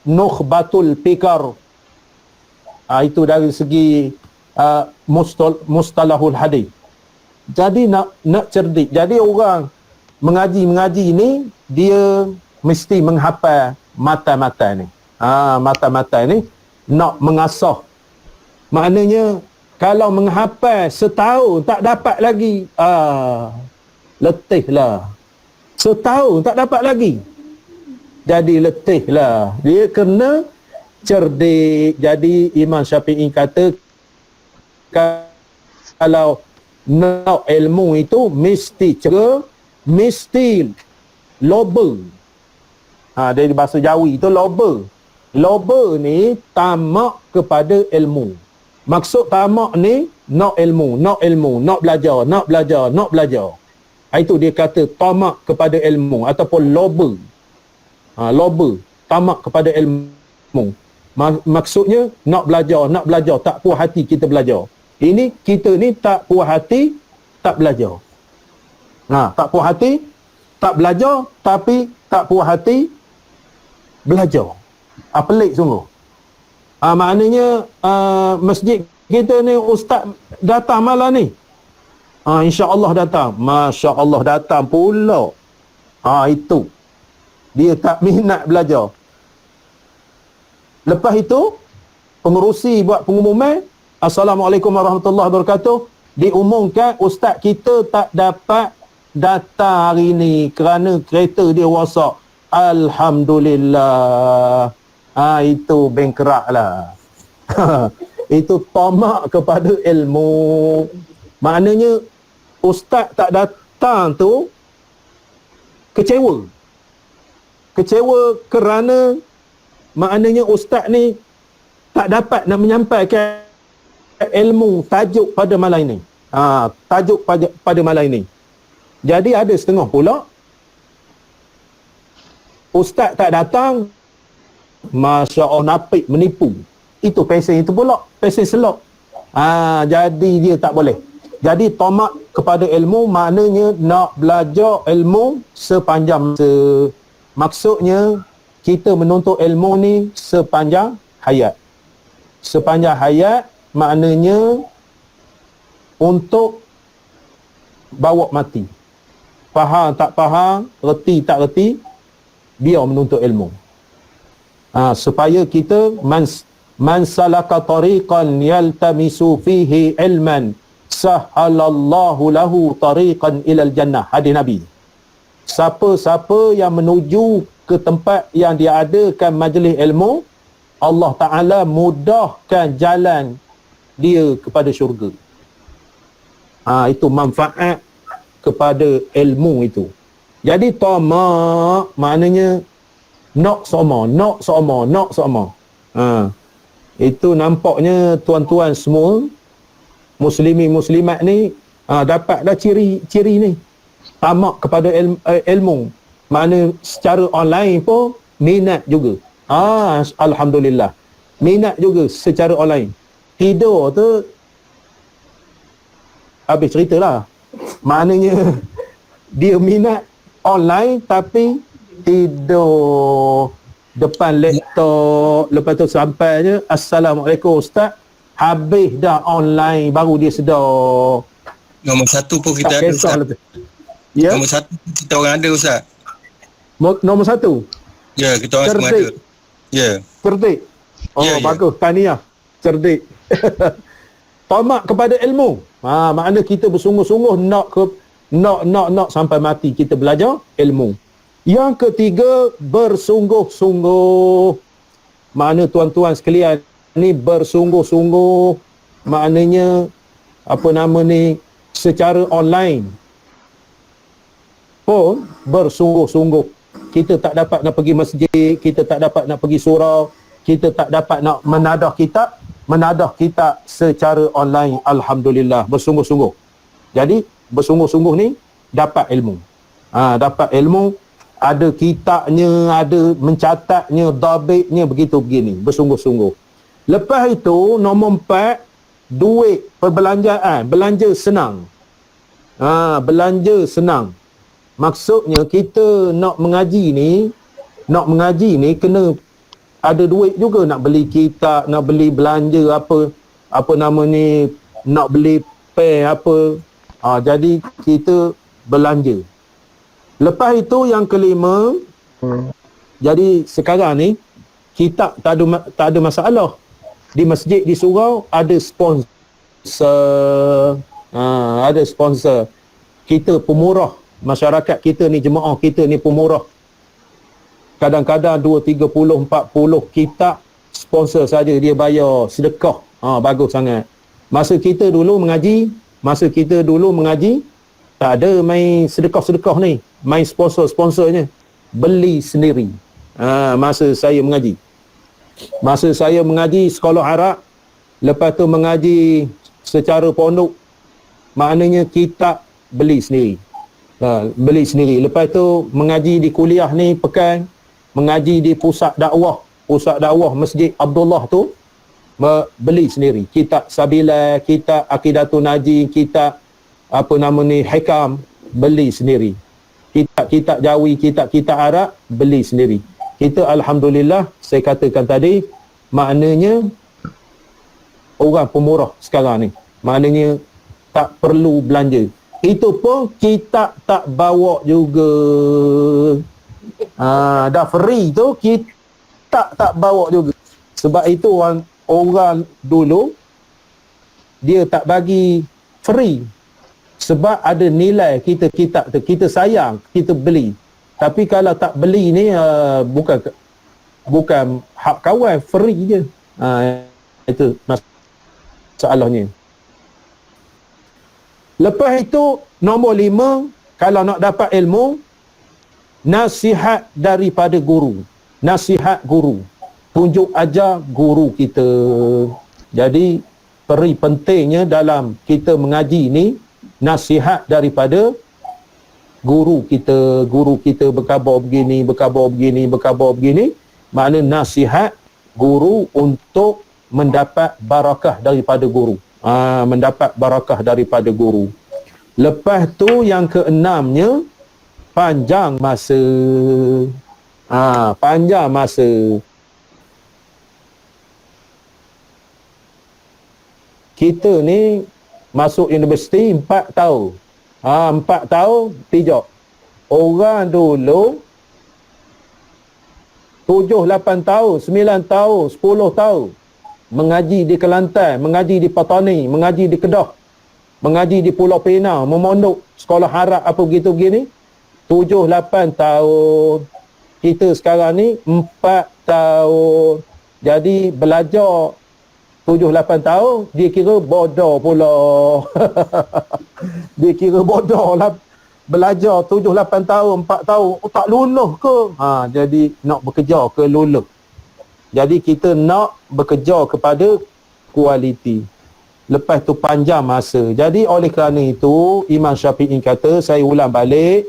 Nukhbatul Fikar. Itu dari segi Mustalahul Hadis. Jadi nak cerdik. Jadi orang mengaji ni, dia mesti menghafal matan-matan ni. Matan-matan ni nak mengasah. Maknanya kalau menghafal setahun tak dapat lagi, letihlah. Setahun tak dapat lagi, jadi letihlah. Dia kena cerdik. Jadi Imam Syafi'i kata, kalau nak ilmu itu mesti cerdik, mesti loba. Dari bahasa Jawi itu loba. Loba ni tamak kepada ilmu. Maksud tamak ni nak ilmu, nak belajar. Itu dia kata tamak kepada ilmu ataupun loba. Loba, tamak kepada ilmu. Maksudnya nak belajar, tak puas hati kita belajar. Ini kita ni tak puas hati, tak belajar. Tak puas hati, tak belajar, tapi tak puas hati belajar. Pelik sungguh. Maknanya masjid kita ni ustaz datang malam ni, insya-Allah datang, masya-Allah datang pula. Itu dia tak minat belajar. Lepas itu pengerusi buat pengumuman, Assalamualaikum warahmatullahi wabarakatuh, diumumkan ustaz kita tak dapat datang hari ni kerana kereta dia rosak. Alhamdulillah. Itu bengkerak lah. Itu tamak kepada ilmu. Maknanya ustaz tak datang tu kecewa kerana maknanya ustaz ni tak dapat nak menyampaikan ilmu tajuk pada malam ini. Tajuk pada malam ini. Jadi ada setengah pula ustaz tak datang, Masya Allah, napik, menipu. Itu pesen itu pula, pesen selok. Jadi dia tak boleh. Jadi tamak kepada ilmu maknanya nak belajar ilmu sepanjang masa. Maksudnya kita menuntut ilmu ni sepanjang hayat. Sepanjang hayat maknanya untuk bawa mati. Faham tak faham, reti tak reti, biar menuntut ilmu. Supaya kita man salaka tariqan yaltamisu fihi ilman sahalallahu lahu tariqan ilal jannah. Hadis Nabi. Siapa-siapa yang menuju ke tempat yang diadakan majlis ilmu, Allah Ta'ala mudahkan jalan dia kepada syurga. Itu manfaat kepada ilmu itu. Jadi tamak maknanya nak sama. Itu nampaknya tuan-tuan semua muslimin-muslimat ni dapat dah ciri-ciri ni. Tamak kepada ilmu. Mana secara online pun minat juga. Alhamdulillah. Minat juga secara online. Tidur tu habis cerita lah. Maknanya dia minat online tapi tidur depan laptop. Lepas tu sampainya, Assalamualaikum Ustaz, habis dah online baru dia sedar. Nombor satu pun kita Tak ada kisah Ustaz. lah tu. Ya, Nombor satu pun kita orang ada Ustaz. nombor satu, Ya, kita orang semua cerdik. ada. Ya. Cerdik. Oh, Ya, ya. bagus. Tahniah. Cerdik. Tamak kepada ilmu. Makna kita bersungguh-sungguh nak sampai mati kita belajar ilmu. Yang ketiga, bersungguh-sungguh. Makna tuan-tuan sekalian ni bersungguh-sungguh. Maknanya apa nama ni, secara online pun bersungguh-sungguh. Kita tak dapat nak pergi masjid, kita tak dapat nak pergi surau, kita tak dapat nak menadah kitab secara online. Alhamdulillah, bersungguh-sungguh. Jadi bersungguh-sungguh ni dapat ilmu. Dapat ilmu, ada kitabnya, ada mencatatnya, dabitnya, begitu begini, bersungguh-sungguh. Lepas itu nombor 4, duit perbelanjaan, belanja senang. Belanja senang. Maksudnya kita nak mengaji ni kena ada duit juga, nak beli kitab, nak beli belanja apa nama ni, nak beli pen apa. Jadi kita belanja. Lepas itu yang kelima, jadi sekarang ni kitab tak ada masalah. Di masjid, di surau ada sponsor. Ada sponsor. Kita pemurah. Masyarakat kita ni, jemaah kita ni pemurah. Kadang-kadang 20, 30, 40 kitab sponsor saja dia bayar sedekah. Bagus sangat. Masa kita dulu mengaji tak ada main sedekah-sedekah ni, main sponsor-sponsornya. Beli sendiri. Masa saya mengaji sekolah Arab, lepas tu mengaji secara pondok, maknanya kitab beli sendiri. Lepas tu mengaji di kuliah ni pekan, mengaji di pusat dakwah Masjid Abdullah tu, beli sendiri. Kitab Sabila, kitab Aqidatun Naji, kitab apa nama ni, Hikam, beli sendiri. Kitab Jawi, kitab Arab, beli sendiri. Kita alhamdulillah, saya katakan tadi, maknanya orang pemurah sekarang ni. Maknanya tak perlu belanja. Itu pun kitab tak bawa juga. Dah free tu, kitab tak bawa juga. Sebab itu orang dulu dia tak bagi free. Sebab ada nilai kitab tu. Kita sayang, kita beli. Tapi kalau tak beli ni bukan hak kawan, free je. Itu masalahnya. Lepas itu nombor 5, kalau nak dapat ilmu, nasihat daripada guru. Nasihat guru. Tunjuk ajar guru kita. Jadi pentingnya dalam kita mengaji ni, nasihat daripada guru kita. Guru kita berkhabar begini. Makna nasihat guru untuk mendapat barakah daripada guru. Mendapat barakah daripada guru. Lepas tu yang keenamnya, panjang masa. Panjang masa. Kita ni masuk universiti 4 tahun. 4 tahun pijak. Orang dulu 7, 8 tahun, 9 tahun, 10 tahun mengaji di Kelantan, mengaji di Patani, mengaji di Kedah, mengaji di Pulau Pinang, memondok sekolah Arab apa begitu begini. 7, 8 tahun. Kita sekarang ni 4 tahun. Jadi belajar 7, 8 tahun, dia kira bodoh pula. Dia kira bodoh lah. Belajar 7, 8 tahun, 4 tahun, tak lulus ke? Jadi nak bekerja ke lulus? Jadi kita nak bekerja kepada kualiti. Lepas tu panjang masa. Jadi oleh kerana itu, Imam Syafi'i kata, saya ulang balik,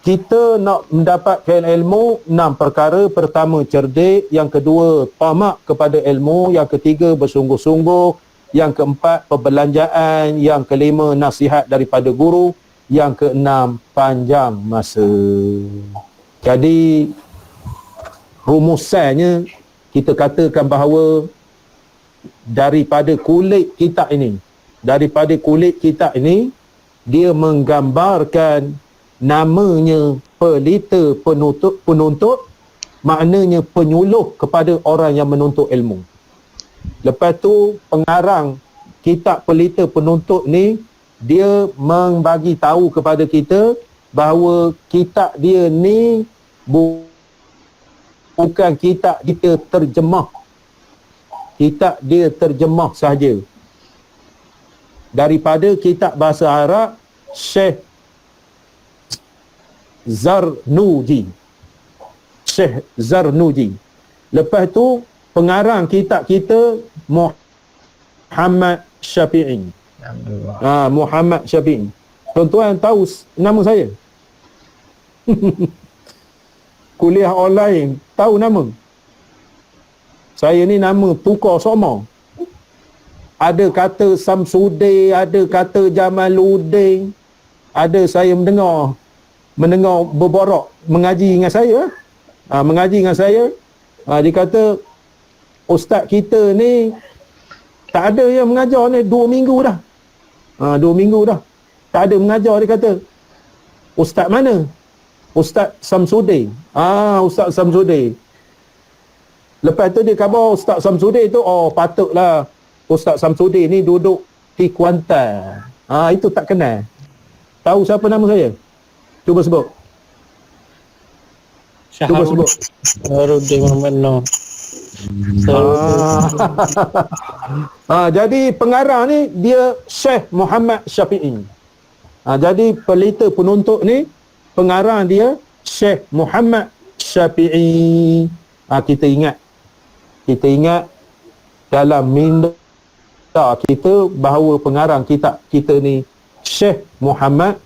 kita nak mendapatkan ilmu 6 perkara. Pertama, cerdik. Yang kedua, tamak kepada ilmu. Yang ketiga, bersungguh-sungguh. yang keempat perbelanjaan, yang kelima nasihat daripada guru, yang keenam panjang masa. Jadi rumusannya kita katakan bahawa daripada kulit kita ini, dia menggambarkan namanya pelita penuntut, maknanya penyuluh kepada orang yang menuntut ilmu. Lepas tu pengarang kitab pelita penuntut ni, dia membagi tahu kepada kita bahawa kitab dia ni bukan kitab kita terjemah. Kitab dia terjemah sahaja daripada kitab bahasa Arab Syekh Zarnuji. Lepas tu pengarang kitab kita Muhammad Syafi'i. Muhammad Syafi'i. Tuan-tuan tahu nama saya? Kuliah online tahu nama? Saya ni nama tukar soma. Ada kata Samsudin, ada kata Jamaluddin. Ada saya mendengar berborak mengaji dengan saya. Dia kata ustaz kita ni tak ada yang mengajar ni 2 minggu dah. 2 minggu dah. Tak ada mengajar, dia kata. Ustaz mana? Ustaz Samsudin. Ustaz Samsudin. Lepas tu dia khabar Ustaz Samsudin tu, patutlah Ustaz Samsudin ni duduk di Kuantan. Itu tak kenal. Tahu siapa nama saya? Cuba sebut. Syaharuddin Muhammad Noh. Jadi pengarang ni dia Syekh Muhammad Syafi'i. Jadi pelita penuntut ni pengarang dia Syekh Muhammad Syafi'i. Kita ingat dalam minda kita bahawa pengarang kitab kita ni Syekh Muhammad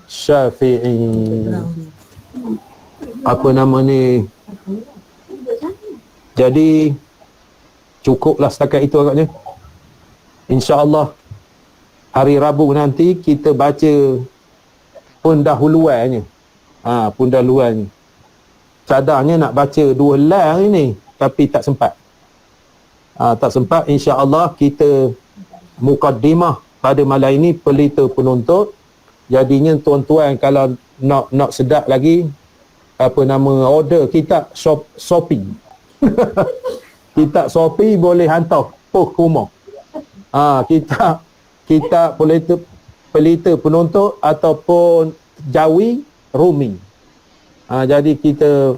Syafi'i. Apa nama ni? Jadi cukuplah setakat itu agaknya. InsyaAllah hari Rabu nanti kita baca pendahuluannya. Pendahuluannya. Cadarnya nak baca 2 helai hari ni, tapi tak sempat. InsyaAllah kita mukaddimah pada malam ini pelita penuntut. Jadinya tuan-tuan kalau nak sedap lagi, order kitab Shopee. Kitab Shopee boleh hantar post ke rumah. Kitab pelita penuntut ataupun Jawi Rumi. Jadi kita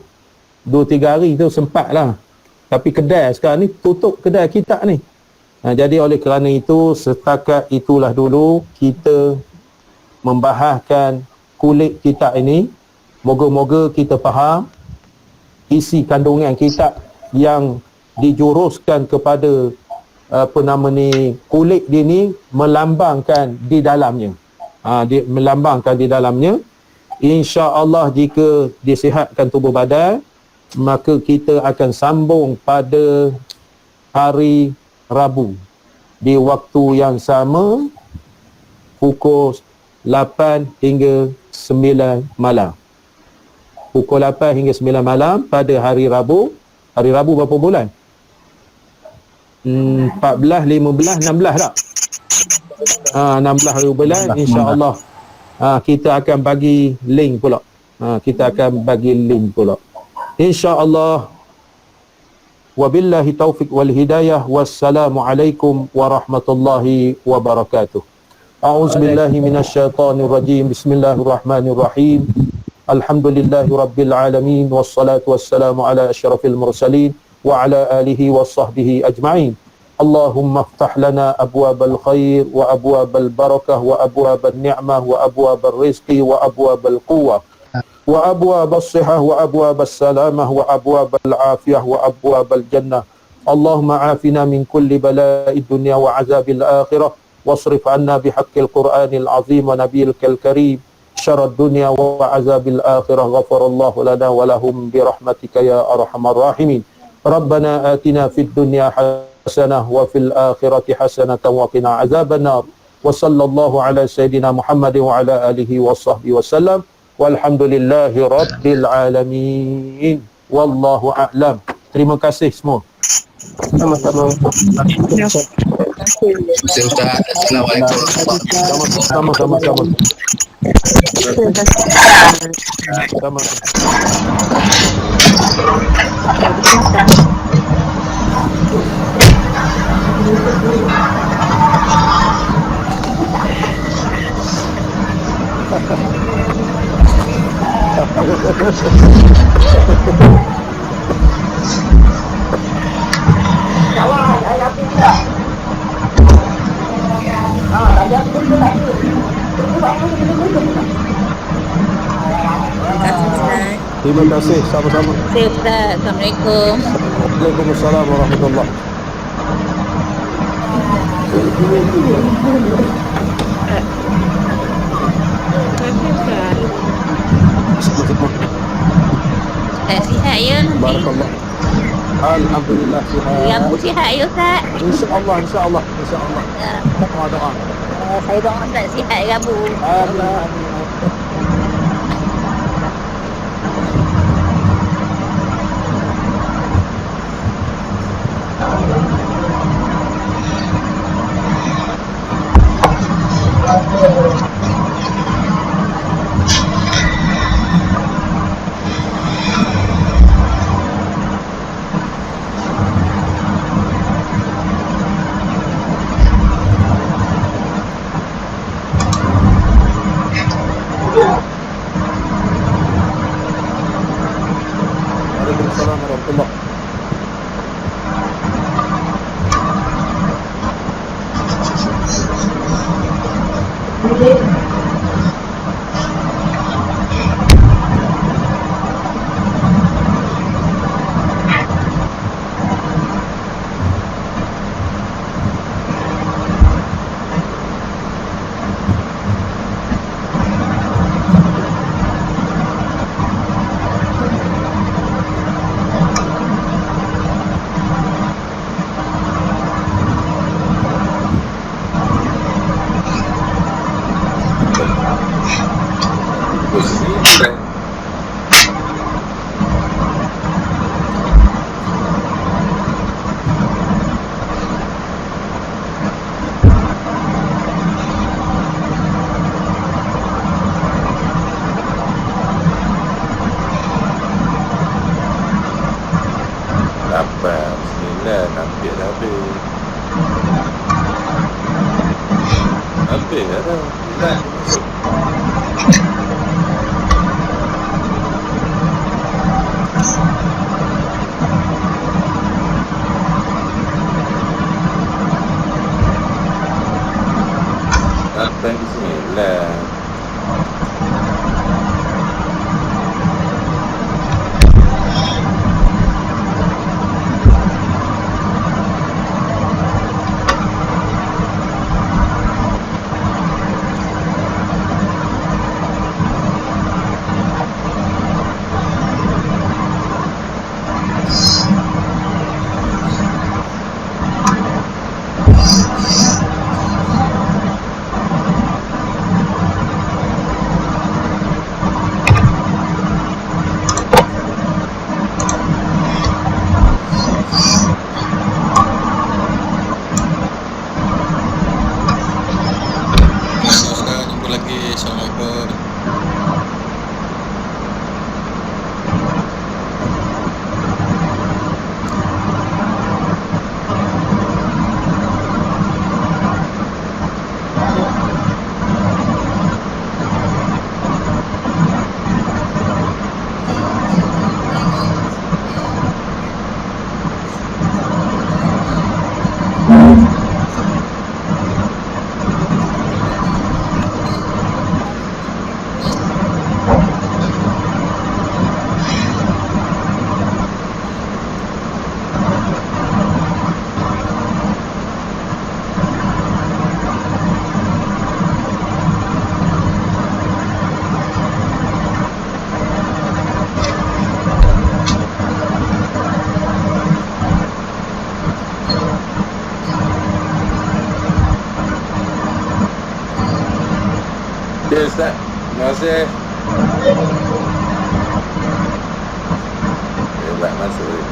2-3 hari tu sempat lah. Tapi kedai sekarang ni tutup kedai kitab ni. Jadi oleh kerana itu, setakat itulah dulu kita membahaskan kulit kitab ini. Moga-moga kita faham isi kandungan kitab yang dijuruskan kepada kulit dia ni melambangkan di dalamnya. Melambangkan di dalamnya. InsyaAllah jika disihatkan tubuh badan, maka kita akan sambung pada hari Rabu di waktu yang sama pukul 8 hingga 9 malam. Pukul 8 hingga 9 malam pada hari Rabu. Hari Rabu berapa bulan? 14, 15, 16 tak? 16 hari bulan, insya-Allah. Kita akan bagi link pula. InsyaAllah. Wabillahi taufiq wal hidayah. Wassalamualaikum warahmatullahi wabarakatuh. A'udzubillahi minasyaitonir rajim. Bismillahirrahmanirrahim. Alhamdulillahi rabbil alamin. Wassalatu wassalamu ala asyrafil mursalin wa ala alihi wa sahbihi ajma'in. Allahumma aftah lana abwabal khair wa abwabal barakah wa abwabal ni'mah wa abwabal rizqi wa abwabal quwwah wa abwabal sihah wa abwabal salamah wa abwabal afiyah wa abwabal jannah. Allahumma afina min kulli bala'id dunya wa azabil akhirah wasrif anna bihaqqil Qur'anil azim wa nabiyil karim syarad dunya wa azabil akhirah. Ghafarallahu lana wa lahum birahmatika ya arhamar rahimin. Rabbana atina fid dunya hasanah حسنة وفي الآخرة حسنة وقنا عذاب النار وصلى الله على سيدنا محمد وعلى آله وصحبه وسلم والحمد لله رب العالمين والله أعلم. Terima kasih semua. Sama-sama. Ustaz. Assalamualaikum. Sama-sama. Sama. Terima kasih, sama-sama. Terima kasih Ustaz. Assalamualaikum. Waalaikumsalam warahmatullahi. Ustaz sihat ya nanti. Barakallah. Alhamdulillah sihat. Yang sihat ya Ustaz. Insya-Allah. Doa. Saya doa Ustaz sihat Rabu. Amin. Waalaikumsalam warahmatullahi. Dapat. Bismillah. Nampak dah habis. Habis dah. Dapat. Bismillah. Jumpa lagi. Assalamualaikum. Ya Ustaz, terima kasih. Hebat masuk ni.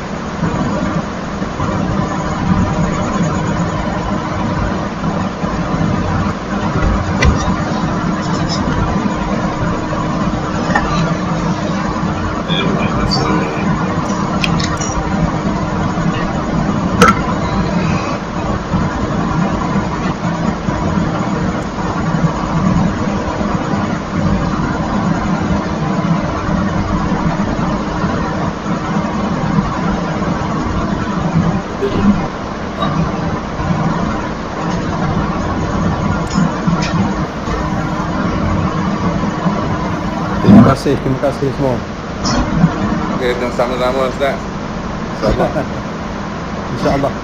Terima kasih semua. Okey, sama-sama Ustaz. Sama. InsyaAllah.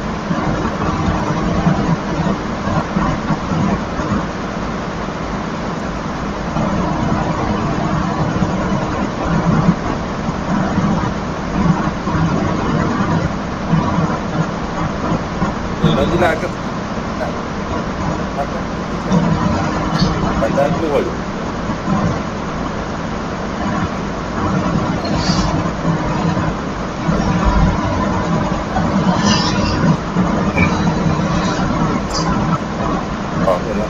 Nantilah akan Pandang keluar dulu. Oh, yalah.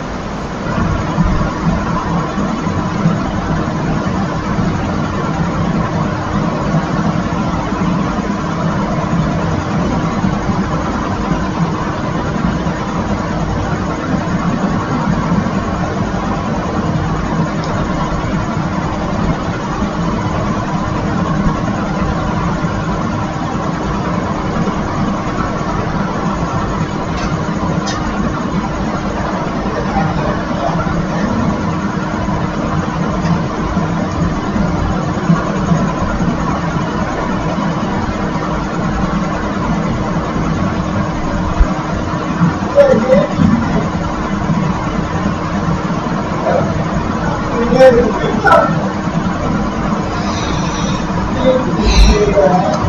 Thank you.